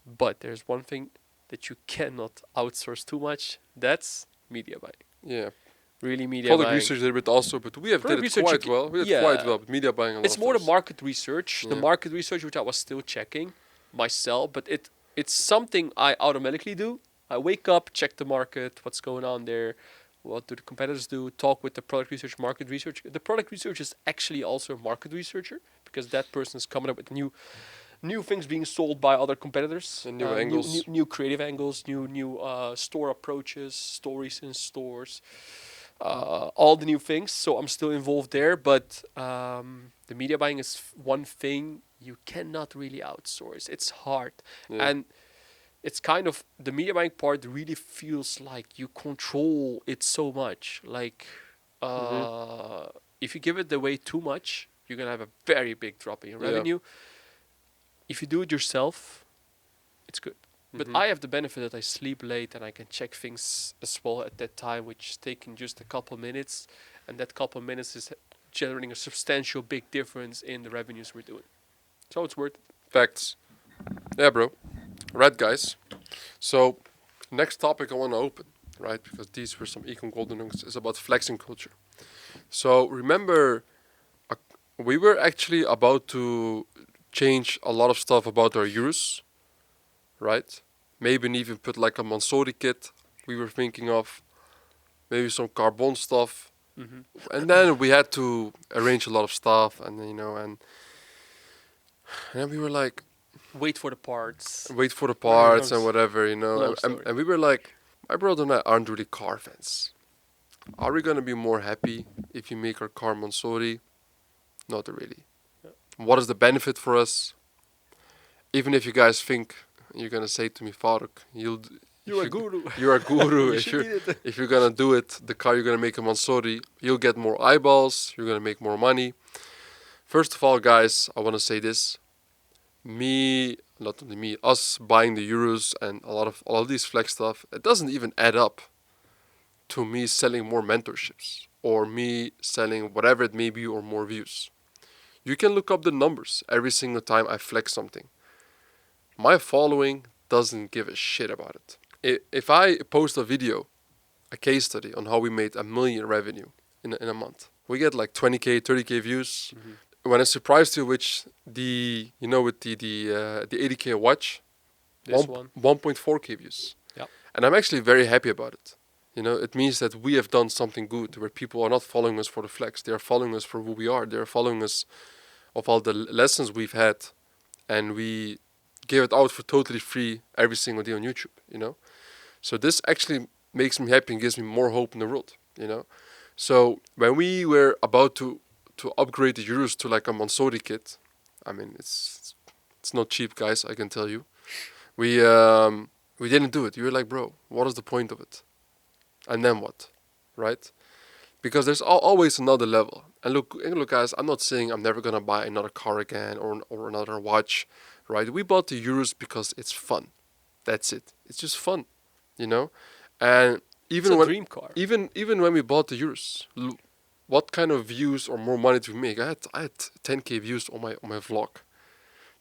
S1: But there's one thing that you cannot outsource too much. That's media buying.
S2: Yeah.
S1: Really media
S2: Product
S1: buying.
S2: research a little bit also, but we have did
S1: Product
S2: it
S1: research,
S2: quite well. We did quite well, but media buying a lot
S1: It's
S2: of
S1: more the
S2: times.
S1: market research. The
S2: Yeah.
S1: market research which I was still checking myself, but it's something I automatically do. I wake up, check the market, what's going on there, what do the competitors do, talk with the product research, market research. The product research is actually also a market researcher because that person is coming up with new things being sold by other competitors,
S2: And new angles.
S1: new creative angles, new store approaches, stories in stores, all the new things. So I'm still involved there, but the media buying is one thing you cannot really outsource. It's hard,
S2: Yeah.
S1: and it's kind of the media buying part really feels like you control it so much. Like if you give it away too much, you're gonna have a very big drop in your
S2: Yeah.
S1: revenue. If you do it yourself, it's good. But I have the benefit that I sleep late and I can check things as well at that time, which is taking just a couple minutes, and that couple minutes is generating a substantial big difference in the revenues we're doing. So it's worth it.
S2: Facts. Yeah, bro. Right, guys. So, next topic I want to open, right? Because these were some econ golden nuggets. Is about flexing culture. So remember, we were actually about to change a lot of stuff about our euros, right? Maybe even put like a Mansory kit. We were thinking of maybe some carbon stuff, and then we had to arrange a lot of stuff, and and then we were like,
S1: Wait for the parts.
S2: wait for the
S1: Long
S2: parts and
S1: s-
S2: whatever,
S1: long story.
S2: and we were like, my brother and I aren't really car fans. Are we gonna be more happy if you make our car Mansory? Not really.
S1: Yeah.
S2: What is the benefit for us? Even if you guys think you're gonna say to me, Faruk,
S1: You're
S2: if
S1: a
S2: you-
S1: guru.
S2: you're a guru.
S1: You
S2: if
S1: should
S2: you're
S1: need it.
S2: if you're gonna do it, the car you're gonna make a Mansory, you'll get more eyeballs. You're gonna make more money. First of all, guys, I want to say this. Not only me, us buying the euros and all of these flex stuff, it doesn't even add up to me selling more mentorships or me selling whatever it may be or more views. You can look up the numbers every single time I flex something. My following doesn't give a shit about it. If I post a video, a case study on how we made $1 million revenue in a month, we get like 20k, 30k views. When I surprised you, which with the 80k watch,
S1: This one.
S2: 1.4k views.
S1: Yep.
S2: And I'm actually very happy about it. It means that we have done something good where people are not following us for the flex. They are following us for who we are. They are following us of all the lessons we've had, and we give it out for totally free every single day on YouTube. So this actually makes me happy and gives me more hope in the world. So when we were about to upgrade the euros to like a Mansory kit, I mean it's not cheap, guys, I can tell you. We didn't do it. You were like, bro, what is the point of it? And then what, right? Because there's always another level. And look, guys, I'm not saying I'm never gonna buy another car again or another watch, right? We bought the euros because it's fun. That's it. It's just fun. And even
S1: It's a
S2: when
S1: dream car.
S2: even when we bought the euros, what kind of views or more money did we make? I had 10k views on my vlog.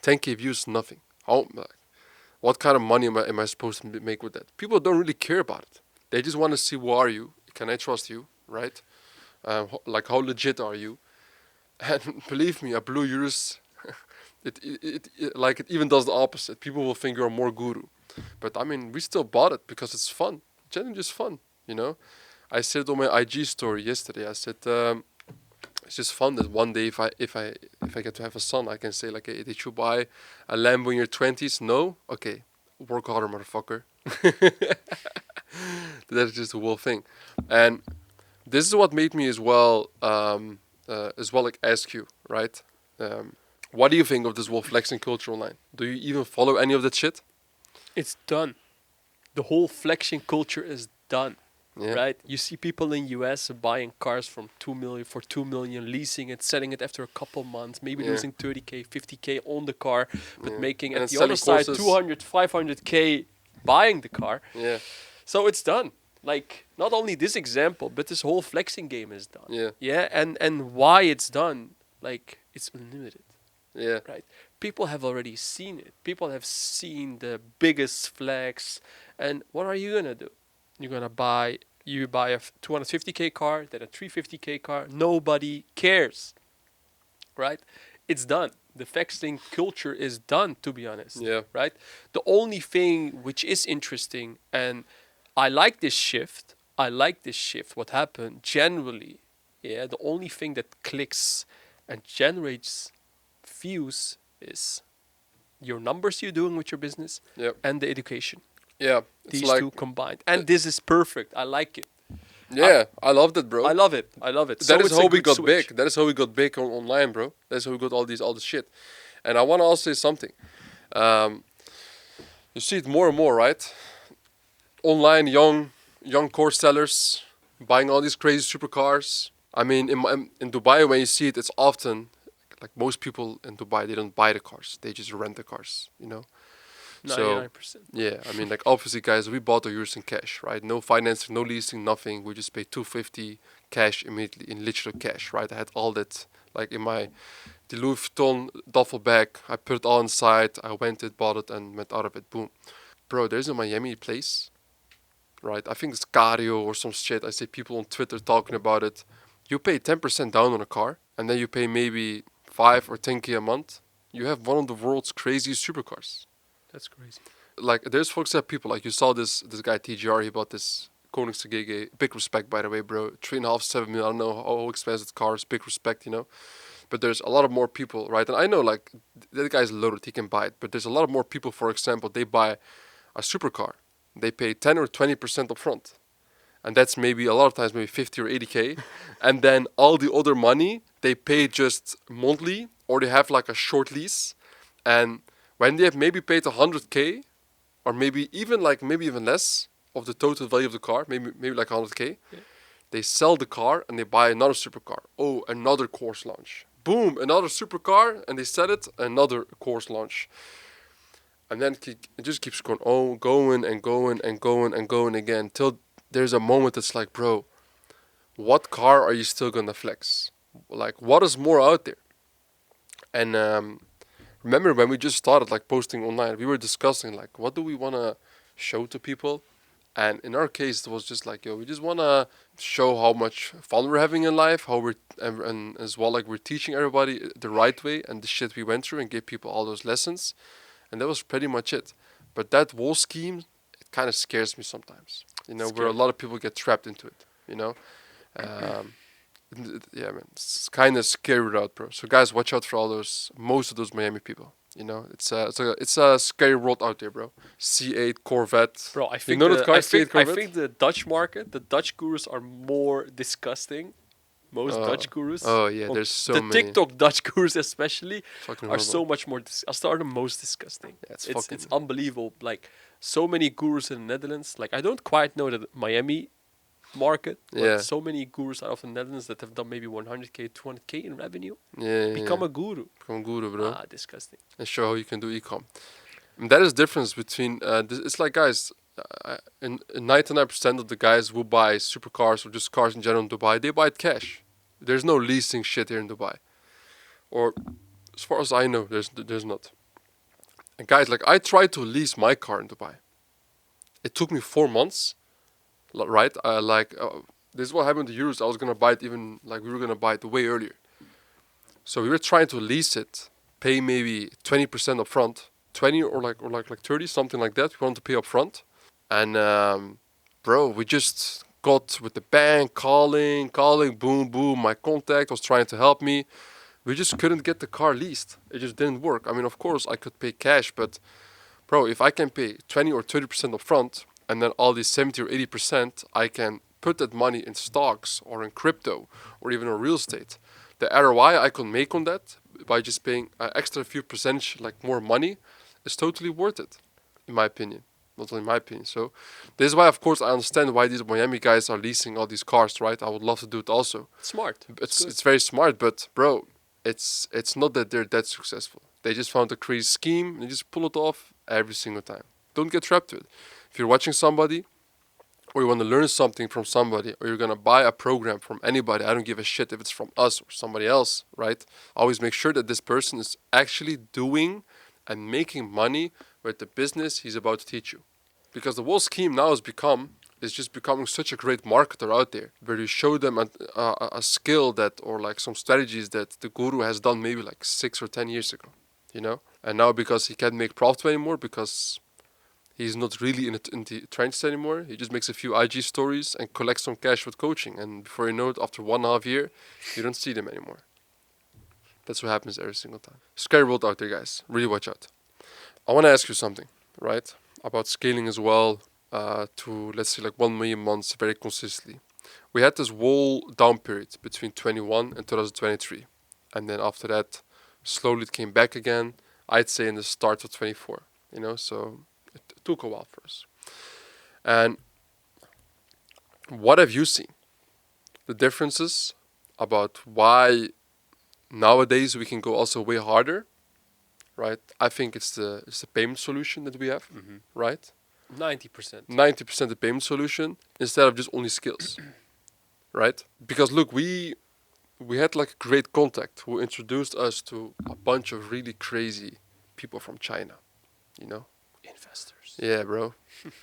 S2: 10k views, nothing. What kind of money am I supposed to make with that? People don't really care about it. They just want to see who are you. Can I trust you, right? Like how legit are you? And believe me, a blue euros, it even does the opposite. People will think you're more guru. But I mean, we still bought it because it's fun. Genuinely just fun. I said it on my IG story yesterday. I said it's just fun that one day if I get to have a son, I can say like, hey, did you buy a Lambo in your 20s? No? Okay, work harder, motherfucker. That's just the whole thing. And this is what made me as well like ask you, right? What do you think of this whole flexing culture online? Do you even follow any of that shit?
S1: It's done. The whole flexing culture is done.
S2: Yeah.
S1: Right? You see people in US buying cars from 2 million, leasing it, selling it after a couple months, maybe
S2: Yeah.
S1: losing 30k, 50k on the car, but
S2: Yeah.
S1: making
S2: And
S1: at the
S2: selling
S1: other side
S2: courses.
S1: 200, 500k buying the car.
S2: Yeah.
S1: So it's done. Like not only this example, but this whole flexing game is done.
S2: Yeah.
S1: Yeah, and why it's done. like it's unlimited,
S2: Yeah.
S1: right? People have already seen it. People have seen the biggest flex, and what are you gonna do? You're gonna buy. You buy a 250k car, then a 350k car. Nobody cares, right? It's done. The flexing culture is done, to be honest,
S2: Yeah.
S1: right? The only thing which is interesting, and I like this shift. I like this shift. What happened generally, yeah. The only thing that clicks and generates views is your numbers you're doing with your business
S2: Yeah.
S1: and the education.
S2: Yeah. It's
S1: These
S2: like,
S1: two combined, and this is perfect. I like it.
S2: yeah, I love that,
S1: I
S2: bro.
S1: love it. I love it.
S2: That
S1: So
S2: is
S1: it's a
S2: how we
S1: good
S2: got
S1: switch.
S2: big. That is how we got big online, bro. That's how we got all this shit. And I want to also say something. Um, you see it more and more, right? Online, young core sellers buying all these crazy supercars. I mean, in Dubai, when you see it, it's often like most people in Dubai, they don't buy the cars; they just rent the cars. So
S1: 99%.
S2: yeah, I mean, like obviously, guys, we bought the euros in cash, right? No financing, no leasing, nothing. We just paid 250 cash immediately in literal cash, right? I had all that like in my the Louis Vuitton duffel bag. I put it all inside. I went it, bought it, and went out of it. Boom, bro. There's a Miami place, right? I think it's Cario or some shit. I see people on Twitter talking about it. You pay 10% down on a car, and then you pay maybe 5 or 10k a month. You have one of the world's craziest supercars.
S1: That's crazy.
S2: Like there's for example people like you saw this guy TGR, he bought this Koenigsegg, big respect by the way, bro. 3.5, 7 million. I don't know how expensive the car is, big respect. But there's a lot of more people, right? And I know like that guy's loaded, he can buy it. But there's a lot of more people, for example, they buy a supercar, they pay 10 or 20% upfront, and that's maybe a lot of times maybe 50 or 80k, and then all the other money they pay just monthly, or they have like a short lease, and when they have maybe paid 100k, or maybe even less of the total value of the car, maybe like 100k,
S1: Yeah.
S2: they sell the car and they buy another supercar. Oh, another course launch. Boom, another supercar, and they sell it, another course launch. And then it just keeps going, going and going and going and going again, till there's a moment that's like, bro, what car are you still gonna flex? Like, what is more out there? And remember when we just started like posting online, we were discussing like, what do we wanna show to people? And in our case, it was just like, yo, we just wanna show how much fun we're having in life, how and as well like we're teaching everybody the right way and the shit we went through, and give people all those lessons. And that was pretty much it. But that whole scheme, it kind of scares me sometimes. Where a
S1: Scary.
S2: lot of people get trapped into it. Um, yeah, man, it's kind of scary route, bro. So guys, watch out for most of those Miami people. It's a scary world out there, bro. C8 Corvette.
S1: Bro, I
S2: You
S1: think
S2: know that
S1: the
S2: car,
S1: I
S2: C8
S1: think I
S2: Corvette?
S1: think the Dutch market, the Dutch gurus are more disgusting. Most
S2: Oh,
S1: Dutch gurus,
S2: oh yeah,
S1: well,
S2: there's so
S1: the
S2: many.
S1: TikTok Dutch gurus especially,
S2: Fucking
S1: are
S2: horrible.
S1: so much more. Are the most disgusting.
S2: Yeah, it's
S1: It's
S2: fucking.
S1: it's unbelievable. Like so many gurus in the Netherlands. Like I don't quite know the Miami market, but
S2: Yeah,
S1: so many gurus out of the Netherlands that have done maybe 100k, 200k in revenue
S2: yeah,
S1: become
S2: yeah.
S1: a guru.
S2: Become guru, bro.
S1: Disgusting.
S2: And show how you can do ecom. And that is difference between. It's like guys. In 99% of the guys who buy supercars or just cars in general in Dubai, they buy it cash. There's no leasing shit here in Dubai, or as far as I know, there's not. And guys, like I tried to lease my car in Dubai. It took me 4 months, right? This is what happened to Euros. I was gonna buy it even like we were gonna buy it way earlier. So we were trying to lease it, pay maybe 20% upfront, 20 or like 30, something like that. We wanted to pay upfront, and bro, we just got with the bank, calling, boom, boom. My contact was trying to help me. We just couldn't get the car leased. It just didn't work. I mean, of course, I could pay cash, but bro, if I can pay 20 or 30% upfront, and then all these 70 or 80%, I can put that money in stocks or in crypto or even in real estate. The ROI I can make on that by just paying an extra few percentage, like more money, is totally worth it, in my opinion. Not only my opinion. So this is why, of course, I understand why these Miami guys are leasing all these cars, right? I would love to do it also.
S1: Smart. It's good.
S2: It's very smart, but bro, it's not that they're that successful. They just found a crazy scheme and they just pull it off every single time. Don't get trapped to it. If you're watching somebody or you want to learn something from somebody, or you're gonna buy a program from anybody, I don't give a shit if it's from us or somebody else, right? Always make sure that this person is actually doing and making money with the business he's about to teach you. Because the whole scheme now is just becoming such a great marketer out there, where you show them a skill that, or like some strategies that the guru has done maybe like 6 or 10 years ago, you know? And now because he can't make profit anymore, because he's not really in the trenches anymore. He just makes a few IG stories and collects some cash with coaching. And before you know it, after 1.5 year, you don't see them anymore. That's what happens every single time. Scary world out there, guys. Really watch out. I want to ask you something, right? About scaling as well to, let's say, like 1 million months very consistently. We had this whole down period between 21 and 2023. And then after that, slowly it came back again. I'd say in the start of 24, you know, so it took a while for us. And what have you seen? The differences about why nowadays we can go also way harder, right? I think it's the payment solution that we have, right?
S1: 90%.
S2: 90% the payment solution instead of just only skills, right? Because look, we had like a great contact who introduced us to a bunch of really crazy people from China, you know?
S1: Investors.
S2: Yeah, bro.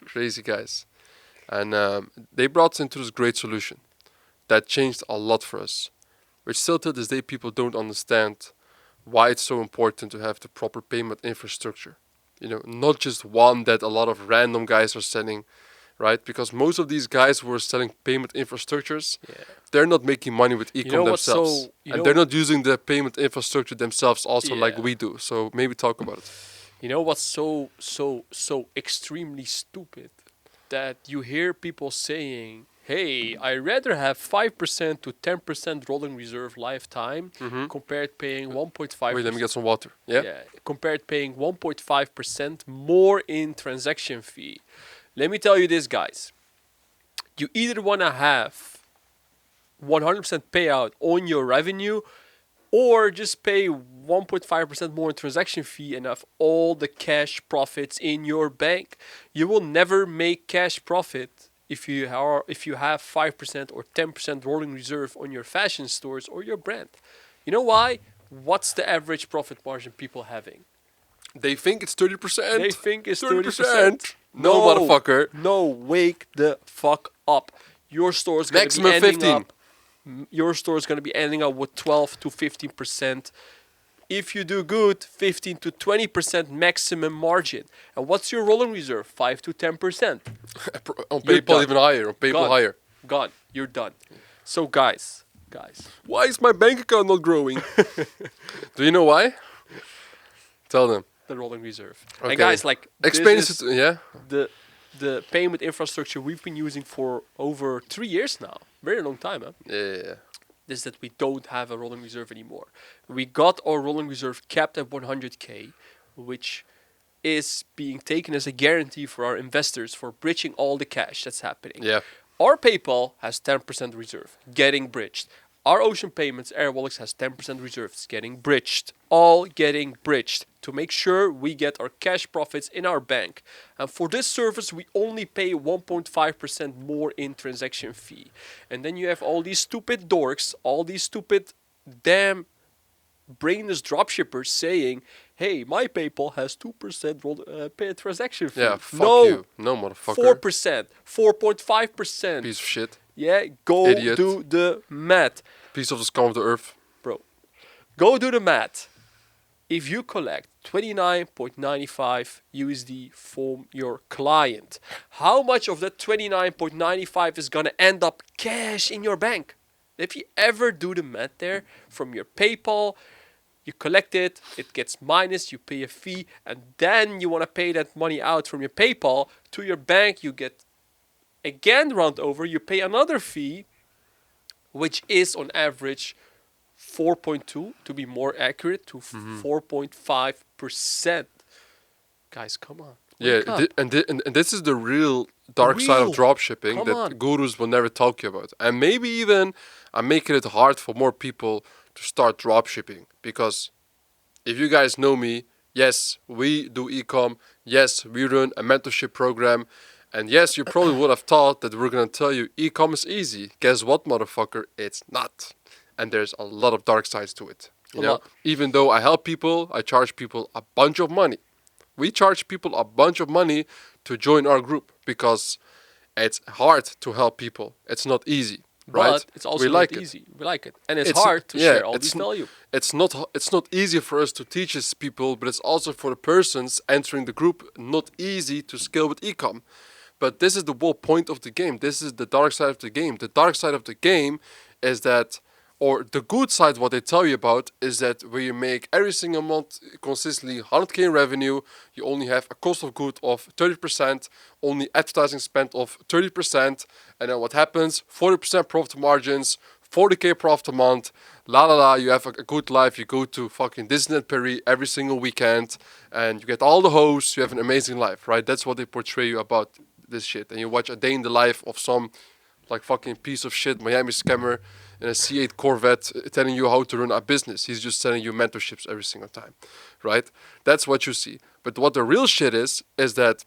S2: Crazy guys. And they brought us into this great solution that changed a lot for us, which still to this day people don't understand why it's so important to have the proper payment infrastructure. You know, not just one that a lot of random guys are selling, right? Because most of these guys who are selling payment infrastructures, they're not making money with ecom
S1: know what's
S2: themselves.
S1: so- you
S2: and
S1: know-
S2: they're not using the payment infrastructure themselves also like
S1: Yeah.
S2: we do. So maybe talk about it.
S1: You know what's so extremely stupid? That you hear people saying, hey, I rather have 5% to 10% rolling reserve lifetime compared paying 1.5%.
S2: Wait, let me get some water. Yeah?
S1: Compared paying 1.5% more in transaction fee. Let me tell you this, guys. You either want to have 100% payout on your revenue, or just pay 1.5% more in transaction fee and have all the cash profits in your bank. You will never make cash profit if you have 5% or 10% rolling reserve on your fashion stores or your brand. You know why? What's the average profit margin people having?
S2: They think it's 30%.
S1: They think it's 30%.
S2: No, motherfucker.
S1: No, wake the fuck up. Your store's going to be
S2: Maximum
S1: ending
S2: 15.
S1: up. Your store is going to be ending up with 12 to 15%. If you do good, 15 to 20% maximum margin. And what's your rolling reserve? 5 to 10%.
S2: On
S1: You're
S2: PayPal
S1: done.
S2: even higher. On PayPal
S1: Gone.
S2: higher.
S1: Gone. You're done. So guys,
S2: Why is my bank account not growing? Do you know why? Tell them.
S1: the rolling reserve.
S2: Okay.
S1: And guys, like,
S2: Explain
S1: this
S2: it.
S1: is
S2: Yeah.
S1: the payment infrastructure we've been using for over 3 years now. Very long time, huh?
S2: Yeah.
S1: Is that we don't have a rolling reserve anymore. We got our rolling reserve capped at 100K, which is being taken as a guarantee for our investors for bridging all the cash that's happening.
S2: Yeah.
S1: Our PayPal has 10% reserve, getting bridged. Our Ocean Payments, Airwallex has 10% reserves, getting bridged. All getting bridged to make sure we get our cash profits in our bank. And for this service, we only pay 1.5% more in transaction fee. And then you have all these stupid dorks, all these stupid damn brainless dropshippers saying, hey, my PayPal has 2% pay transaction fee.
S2: Yeah. Fuck
S1: no,
S2: you. No, motherfucker.
S1: 4%, 4.5%.
S2: Piece of shit.
S1: Yeah, go
S2: Idiot.
S1: do the math.
S2: Piece of the scum of the earth.
S1: Bro, go do the math. If you collect 29.95 USD from your client, how much of that 29.95 is going to end up cash in your bank? If you ever do the math there, from your PayPal, you collect it, it gets minus, you pay a fee, and then you want to pay that money out from your PayPal to your bank, you get again round over, you pay another fee, which is on average 4.2 to be more accurate, to 4.5%. Guys, come on. Wake up.
S2: And this is the real dark side of
S1: Real.
S2: dropshipping
S1: Come
S2: that
S1: on.
S2: gurus will never talk to you about. And maybe even I'm making it hard for more people to start dropshipping. Because if you guys know me, yes, we do ecom. Yes, we run a mentorship program. And yes, you probably would have thought that we're gonna tell you e-commerce easy. Guess what, motherfucker? It's not. And there's a lot of dark sides to it.
S1: A lot.
S2: Even though I help people, I charge people a bunch of money. We charge people a bunch of money to join our group because it's hard to help people. It's not easy, right?
S1: But it's also
S2: we
S1: not
S2: like it.
S1: easy. We like it. And it's
S2: It's
S1: hard to
S2: yeah,
S1: share all
S2: it's
S1: these value.
S2: it's not easy for us to teach these people, but it's also for the persons entering the group not easy to scale with ecom. But this is the whole point of the game. This is the dark side of the game. The dark side of the game is that, or the good side, what they tell you about, is that where you make every single month consistently 100K in revenue, you only have a cost of good of 30%, only advertising spend of 30%, and then what happens? 40% profit margins, 40K profit a month, la la la, you have a good life, you go to fucking Disneyland Paris every single weekend, and you get all the hosts, you have an amazing life, right? That's what they portray you about this shit. And you watch a day in the life of some like fucking piece of shit Miami scammer in a C8 Corvette telling you how to run a business. He's just selling you mentorships every single time, right? That's what you see. But what the real shit is that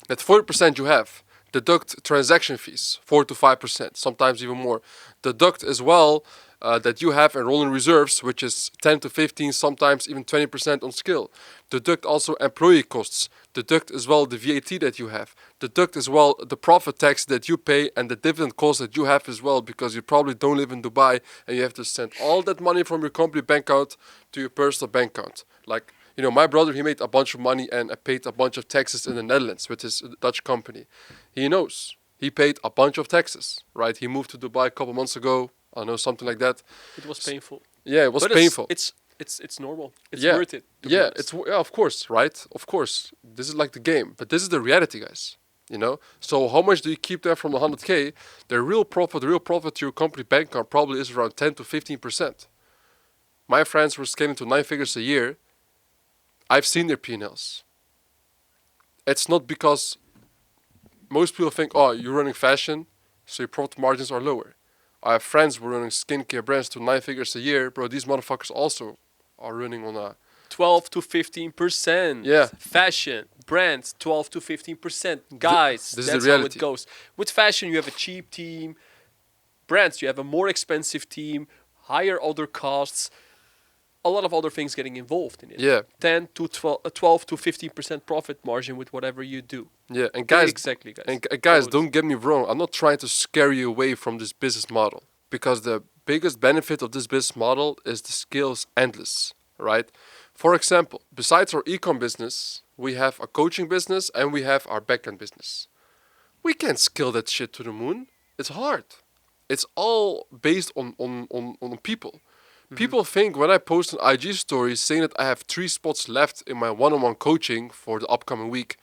S2: 40% you have, deduct transaction fees, 4 to 5%, sometimes even more. Deduct as well that you have enrollment reserves, which is 10 to 15, sometimes even 20% on skill. Deduct also employee costs. Deduct as well the VAT that you have. Deduct as well the profit tax that you pay and the dividend cost that you have as well, because you probably don't live in Dubai and you have to send all that money from your company bank account to your personal bank account. Like, my brother, he made a bunch of money and paid a bunch of taxes in the Netherlands with his Dutch company. He knows. He paid a bunch of taxes, right? He moved to Dubai a couple months ago. I know, something like that.
S1: It was painful.
S2: Yeah, it was
S1: But
S2: painful.
S1: it's normal. It's
S2: Yeah.
S1: worth it. To be
S2: Yeah,
S1: honest.
S2: of course, right? Of course. This is like the game. But this is the reality, guys. So how much do you keep there from the 100K? The real profit to your company bank account probably is around 10 to 15%. My friends were scaling to 9 figures a year. I've seen their P&Ls. It's not because most people think, oh, you're running fashion, so your profit margins are lower. I have friends who are running skincare brands to 9 figures a year. Bro, these motherfuckers also are running on a...
S1: 12 to 15%.
S2: Yeah.
S1: Fashion, brands, 12 to 15%. Guys,
S2: this is the
S1: that's how it
S2: reality.
S1: goes. With fashion, you have a cheap team. Brands, you have a more expensive team, higher other costs, a lot of other things getting involved in it.
S2: Yeah.
S1: 10 to 12 to 15% profit margin with whatever you do.
S2: Yeah, and guys,
S1: Exactly, guys.
S2: guys,
S1: So
S2: don't get me wrong. I'm not trying to scare you away from this business model, because the biggest benefit of this business model is the skills endless, right? For example, besides our ecom business, we have a coaching business and we have our backend business. We can't scale that shit to the moon. It's hard. It's all based on people. People think when I post an IG story saying that I have 3 spots left in my one-on-one coaching for the upcoming week,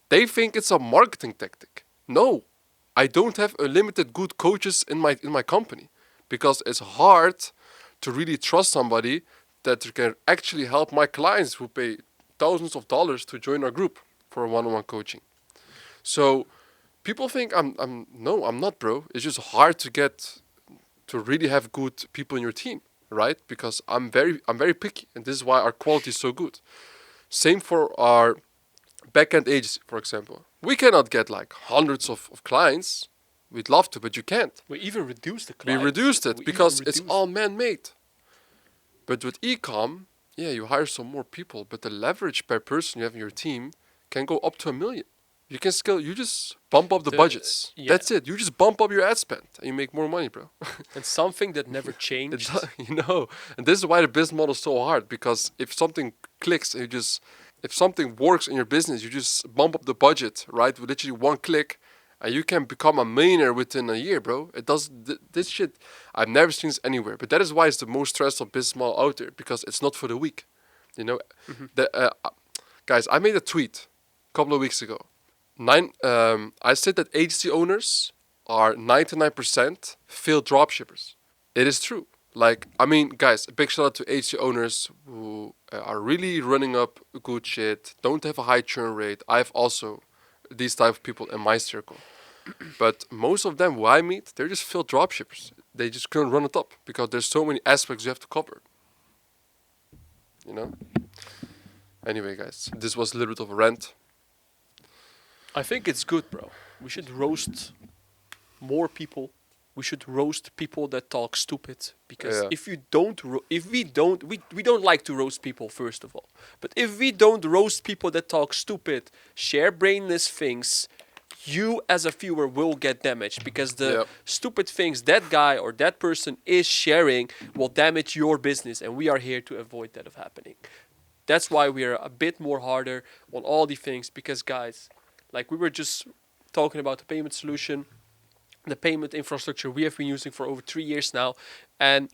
S2: they think it's a marketing tactic. No, I don't have unlimited good coaches in my company, because it's hard to really trust somebody that can actually help my clients who pay thousands of dollars to join our group for one-on-one coaching. So people think I'm not, bro. It's just hard to really have good people in your team, right? Because I'm very picky, and this is why our quality is so good. Same for our backend agency, for example. We cannot get like hundreds of clients. We'd love to, but you can't.
S1: we even reduced the
S2: We
S1: clients.
S2: reduced it
S1: We
S2: because
S1: even
S2: it's
S1: reduced-
S2: all man-made. But with ecom, yeah, you hire some more people, but the leverage per person you have in your team can go up to 1 million. You can scale. You just bump up the budgets.
S1: yeah.
S2: That's it. You just bump up your ad spend, and you make more money, bro.
S1: And something that never changed.
S2: And this is why the business model is so hard, because if something clicks and if something works in your business, you just bump up the budget, right? With literally one click, and you can become a millionaire within a year, bro. It does this shit. I've never seen this anywhere, but that is why it's the most stressful business model out there, because it's not for the weak. Guys, I made a tweet a couple of weeks ago. I said that agency owners are 99% failed dropshippers. It is true. Like, I mean, guys, a big shout out to agency owners who are really running up good shit, don't have a high churn rate. I have also these type of people in my circle. But most of them who I meet, they're just failed dropshippers. They just couldn't run it up because there's so many aspects you have to cover. Anyway, guys, this was a little bit of a rant.
S1: I think it's good, bro. We should roast more people. We should roast people that talk stupid, because
S2: Yeah.
S1: if you don't if we don't like to roast people, first of all. But if we don't roast people that talk stupid, share brainless things, you as a viewer will get damaged, because the
S2: Yep.
S1: stupid things that guy or that person is sharing will damage your business, and we are here to avoid that of happening. That's why we are a bit more harder on all the things, because guys, like we were just talking about the payment solution, the payment infrastructure we have been using for over 3 years now. And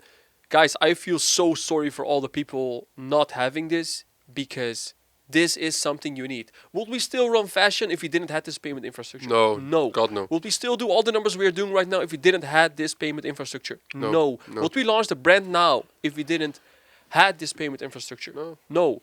S1: guys, I feel so sorry for all the people not having this, because this is something you need. Would we still run fashion if we didn't have this payment infrastructure?
S2: No.
S1: No.
S2: God no.
S1: Would we still do all the numbers we are doing right now if we didn't have this payment infrastructure?
S2: No.
S1: No.
S2: No.
S1: Would we launch the brand now if we didn't had this payment infrastructure?
S2: No.
S1: No.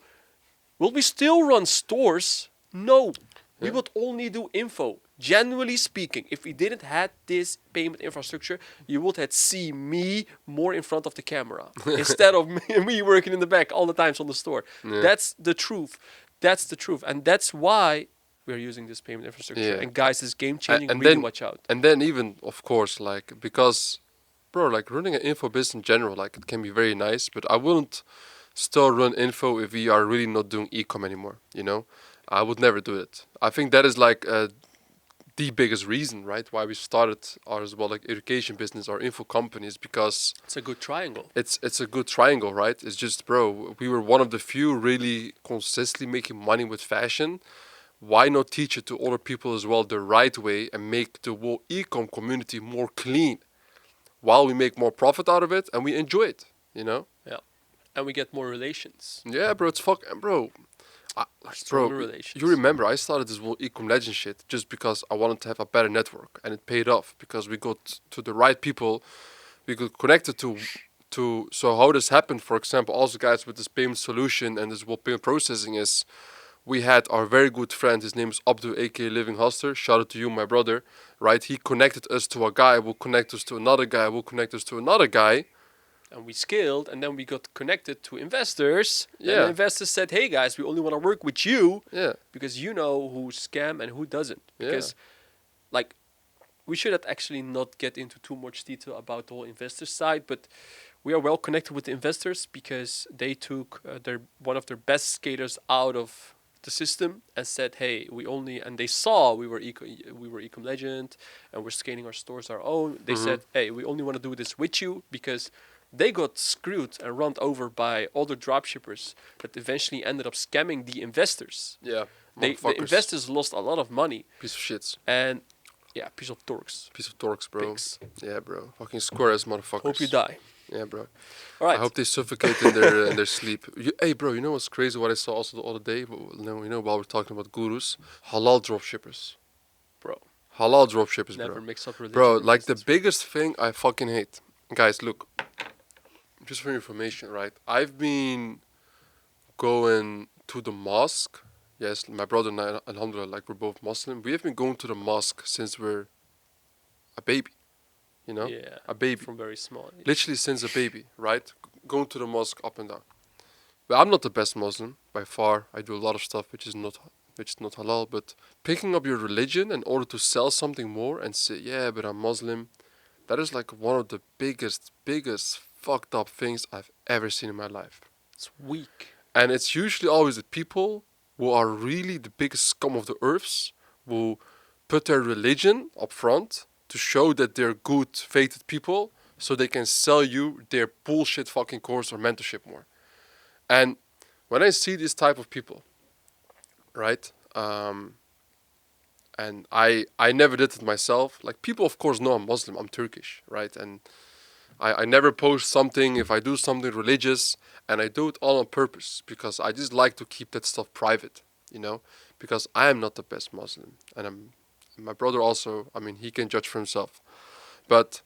S1: Will we still run stores? No. We
S2: Yeah.
S1: would only do info. Generally speaking, if we didn't had this payment infrastructure, you would have see me more in front of the camera instead of me working in the back all the times on the store.
S2: Yeah.
S1: That's the truth. That's the truth. And that's why we're using this payment infrastructure.
S2: Yeah.
S1: And guys, it's game changing.
S2: and
S1: Really
S2: then-
S1: watch out.
S2: And then even, of course, like, because, bro, like running an info business in general, like it can be very nice, but I wouldn't still run info if we are really not doing e-com anymore, you know? I would never do it. I think that is like the biggest reason, right? Why we started our as well, like education business or info companies, because
S1: It's a good triangle.
S2: it's a good triangle, right? It's just, bro, we were one of the few really consistently making money with fashion. Why not teach it to other people as well the right way and make the whole e-com community more clean, while we make more profit out of it and we enjoy it, you know?
S1: And we get more relations.
S2: Yeah, bro, it's bro.
S1: Stronger
S2: Bro,
S1: relations.
S2: you remember I started this whole ecom legend shit just because I wanted to have a better network, and it paid off because we got to the right people, we got connected to. So how this happened, for example, also guys with this payment solution and this whole payment processing is, we had our very good friend, his name is Abdu, aka Living Hustler. Shout out to you, my brother. Right, he connected us to a guy, will connect us to another guy, will connect us to another guy.
S1: And we scaled, and then we got connected to investors. And
S2: Yeah.
S1: the investors said, hey guys, we only want to work with you
S2: Yeah,
S1: because you know who scam and who doesn't.
S2: Yeah.
S1: Because, like, we should actually not get into too much detail about the whole investor side, but we are well connected with the investors because they took their one of their best skaters out of the system and said, hey, and they saw we were Ecom Legend and we're scaling our stores our own. They said, hey, we only want to do this with you, because they got screwed and run over by other dropshippers that eventually ended up scamming the investors.
S2: yeah.
S1: The
S2: Motherfuckers.
S1: investors lost a lot of money,
S2: Piece of shits.
S1: and yeah, piece of dorks.
S2: Piece of dorks, bro.
S1: Pigs.
S2: Yeah, bro. Fucking square ass motherfuckers.
S1: Hope you die.
S2: Yeah, bro.
S1: All right.
S2: I hope they suffocate in their sleep. Hey, bro, you know what's crazy? What I saw also the other day, while we're talking about gurus, halal dropshippers.
S1: Bro,
S2: Halal dropshippers,
S1: never
S2: bro.
S1: mix up religion.
S2: Bro,
S1: and
S2: like the
S1: business.
S2: biggest thing I fucking hate. Guys, look. Just for your information, right? I've been going to the mosque. Yes, my brother and I, alhamdulillah, like we're both Muslim. We have been going to the mosque since we're a baby. You know?
S1: Yeah,
S2: A baby.
S1: from very small.
S2: Literally since a baby, right? Going to the mosque up and down. But I'm not the best Muslim by far. I do a lot of stuff which is not halal. But picking up your religion in order to sell something more and say, yeah, but I'm Muslim, that is like one of the biggest fucked up things I've ever seen in my life.
S1: It's weak.
S2: And it's usually always the people who are really the biggest scum of the earths who put their religion up front to show that they're good, fated people, so they can sell you their bullshit fucking course or mentorship more. And when I see this type of people, right, and I never did it myself. Like, people, of course, know I'm Muslim, I'm Turkish, right? And I never post something if I do something religious, and I do it all on purpose because I just like to keep that stuff private, you know, because I am not the best Muslim, and my brother also, I mean, he can judge for himself. But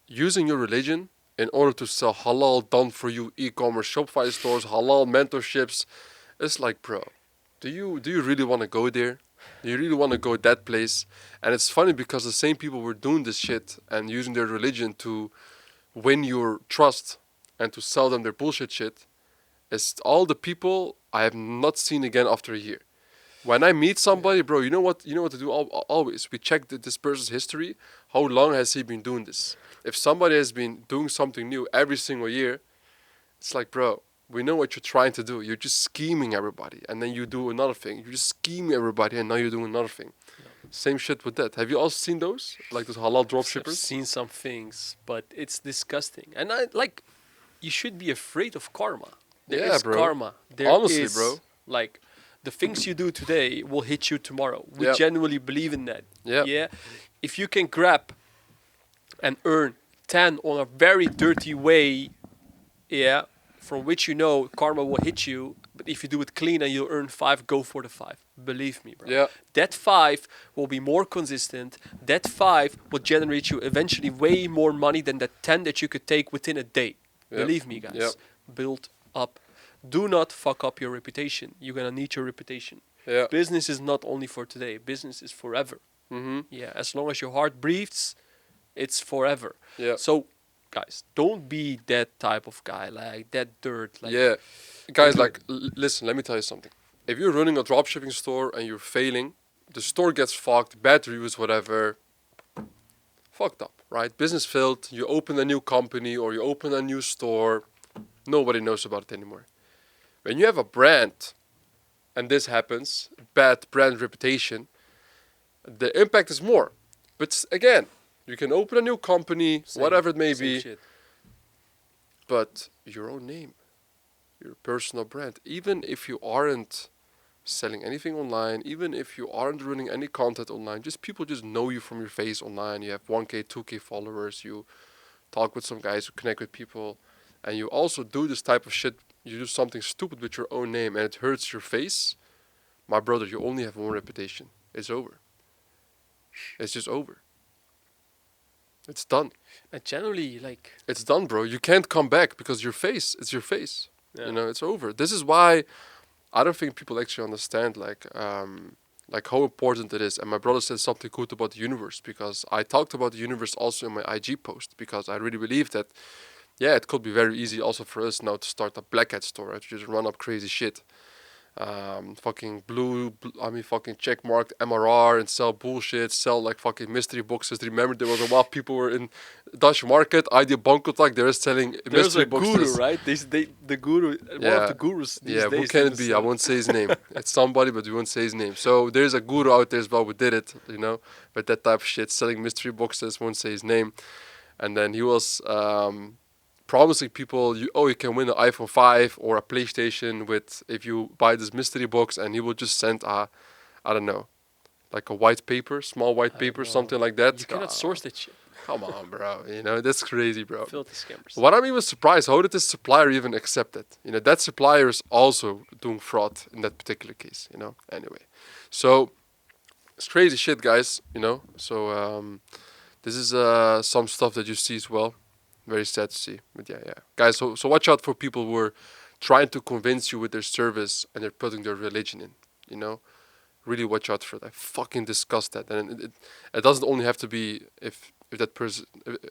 S2: using your religion in order to sell halal done for you e-commerce Shopify stores, halal mentorships, it's like, bro, do you really want to go there? Do you really want to go that place? And it's funny because the same people were doing this shit and using their religion to win your trust and to sell them their bullshit shit is all the people I have not seen again after a year. When I meet somebody, bro, you know what? You know what to do. Always, we check this person's history. How long has he been doing this? If somebody has been doing something new every single year, it's like, bro, we know what you're trying to do. You're just scheming everybody, and then you do another thing. You're just scheming everybody, and now you're doing another thing. Same shit with that. Have you also seen those, like those halal
S1: I've
S2: dropshippers?
S1: seen some things, but it's disgusting. And I like, you should be afraid of karma. There
S2: Yeah,
S1: is
S2: bro.
S1: karma. There
S2: Honestly,
S1: is,
S2: bro.
S1: like, the things you do today will hit you tomorrow. We
S2: Yeah.
S1: genuinely believe in that.
S2: Yeah.
S1: Yeah. If you can grab and earn 10 on a very dirty way, yeah, from which you know karma will hit you, but if you do it clean and you'll earn 5, go for the 5. Believe me, bro.
S2: Yeah.
S1: That 5 will be more consistent. That 5 will generate you eventually way more money than that 10 that you could take within a day.
S2: Yep.
S1: Believe me, guys.
S2: Yep.
S1: Build up. Do not fuck up your reputation. You're gonna need your reputation.
S2: Yeah.
S1: Business is not only for today. Business is forever.
S2: Mm-hmm.
S1: Yeah, as long as your heart breathes, it's forever.
S2: Yeah.
S1: So, guys, don't be that type of guy, like that dirt. Like,
S2: Yeah. Guys, like, listen, let me tell you something. If you're running a dropshipping store and you're failing, the store gets fucked, bad reviews, whatever, fucked up, right? Business failed, you open a new company or you open a new store, nobody knows about it anymore. When you have a brand and this happens, bad brand reputation, the impact is more. But again, you can open a new company,
S1: same-
S2: whatever it may
S1: same
S2: be,
S1: shit.
S2: but your own name, your personal brand, even if you aren't selling anything online, even if you aren't running any content online, just people just know you from your face online. You have 1K, 2K followers, you talk with some guys, you connect with people, and you also do this type of shit. You do something stupid with your own name and it hurts your face. My brother, you only have one reputation. It's over. It's just over. It's done.
S1: And generally, like,
S2: It's done, bro. You can't come back because your face, it's your face.
S1: yeah.
S2: You know, it's over. This is why I don't think people actually understand like how important it is. And my brother said something good about the universe, because I talked about the universe also in my IG post, because I really believe that, yeah, it could be very easy also for us now to start a black hat store, right? To just run up crazy shit. Fucking fucking check marked MRR and sell bullshit, sell like fucking mystery boxes. Remember there was a while people were in Dutch market, idea bankotak, they were selling
S1: There's
S2: mystery
S1: a guru,
S2: boxes.
S1: right? The guru, one
S2: Yeah.
S1: of the gurus these
S2: Yeah,
S1: days.
S2: who can
S1: in
S2: it
S1: the
S2: be? I
S1: scene.
S2: won't say his name. It's somebody, but we won't say his name. So there's a guru out there as well who did it, you know, with that type of shit, selling mystery boxes, won't say his name. And then he was promising people, you can win an iPhone 5 or a PlayStation with if you buy this mystery box, and he will just send I don't know, like a white paper, small white
S1: I
S2: paper,
S1: know.
S2: something like that.
S1: You cannot source that shit.
S2: Come on, bro. You know, that's crazy, bro.
S1: Filthy scammers.
S2: What I'm even surprised, how did this supplier even accept it? You know, that supplier is also doing fraud in that particular case, you know. Anyway, so it's crazy shit, guys, you know. So this is some stuff that you see as well. Very sad to see. But yeah. Guys, so watch out for people who are trying to convince you with their service and they're putting their religion in, you know. Really watch out for that. I fucking disgust that. And it doesn't only have to be if that person,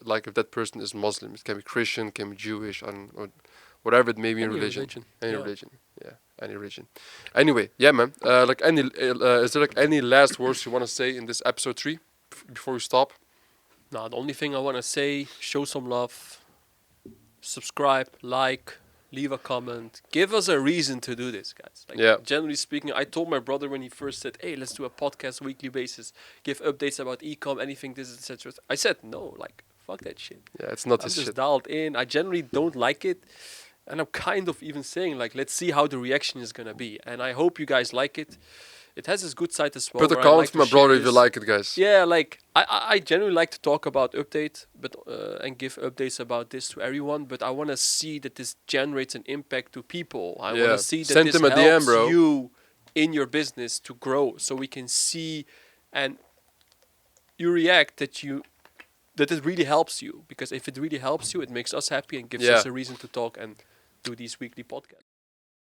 S2: like if that person is Muslim. It can be Christian, can be Jewish, or whatever it may be in
S1: Any
S2: religion. Any
S1: yeah.
S2: religion. Yeah, any religion. Anyway, yeah, man. Is there like any last words you want to say in this episode 3 before we stop?
S1: Now, the only thing I want to say, show some love, subscribe, like, leave a comment. Give us a reason to do this, guys. Like,
S2: Yeah.
S1: generally speaking, I told my brother when he first said, hey, let's do a podcast weekly basis, give updates about ecom, anything, this, etc. I said, no, like, fuck that shit.
S2: Yeah, it's not
S1: I'm
S2: his
S1: just
S2: shit.
S1: dialed in. I generally don't like it. And I'm kind of even saying, like, let's see how the reaction is going to be. And I hope you guys like it. It has its good side as well.
S2: Put a
S1: where I
S2: comment
S1: like
S2: for
S1: to
S2: my brother
S1: share
S2: if you
S1: this.
S2: like it, guys.
S1: Yeah, like I generally like to talk about update, but and give updates about this to everyone. But I want to see that this generates an impact to people. I want
S2: Yeah.
S1: to see that
S2: Send
S1: this
S2: them a DM,
S1: helps
S2: bro.
S1: you in your business to grow, so we can see and you react that it really helps you. Because if it really helps you, it makes us happy and gives
S2: Yeah.
S1: us a reason to talk and do these weekly podcasts.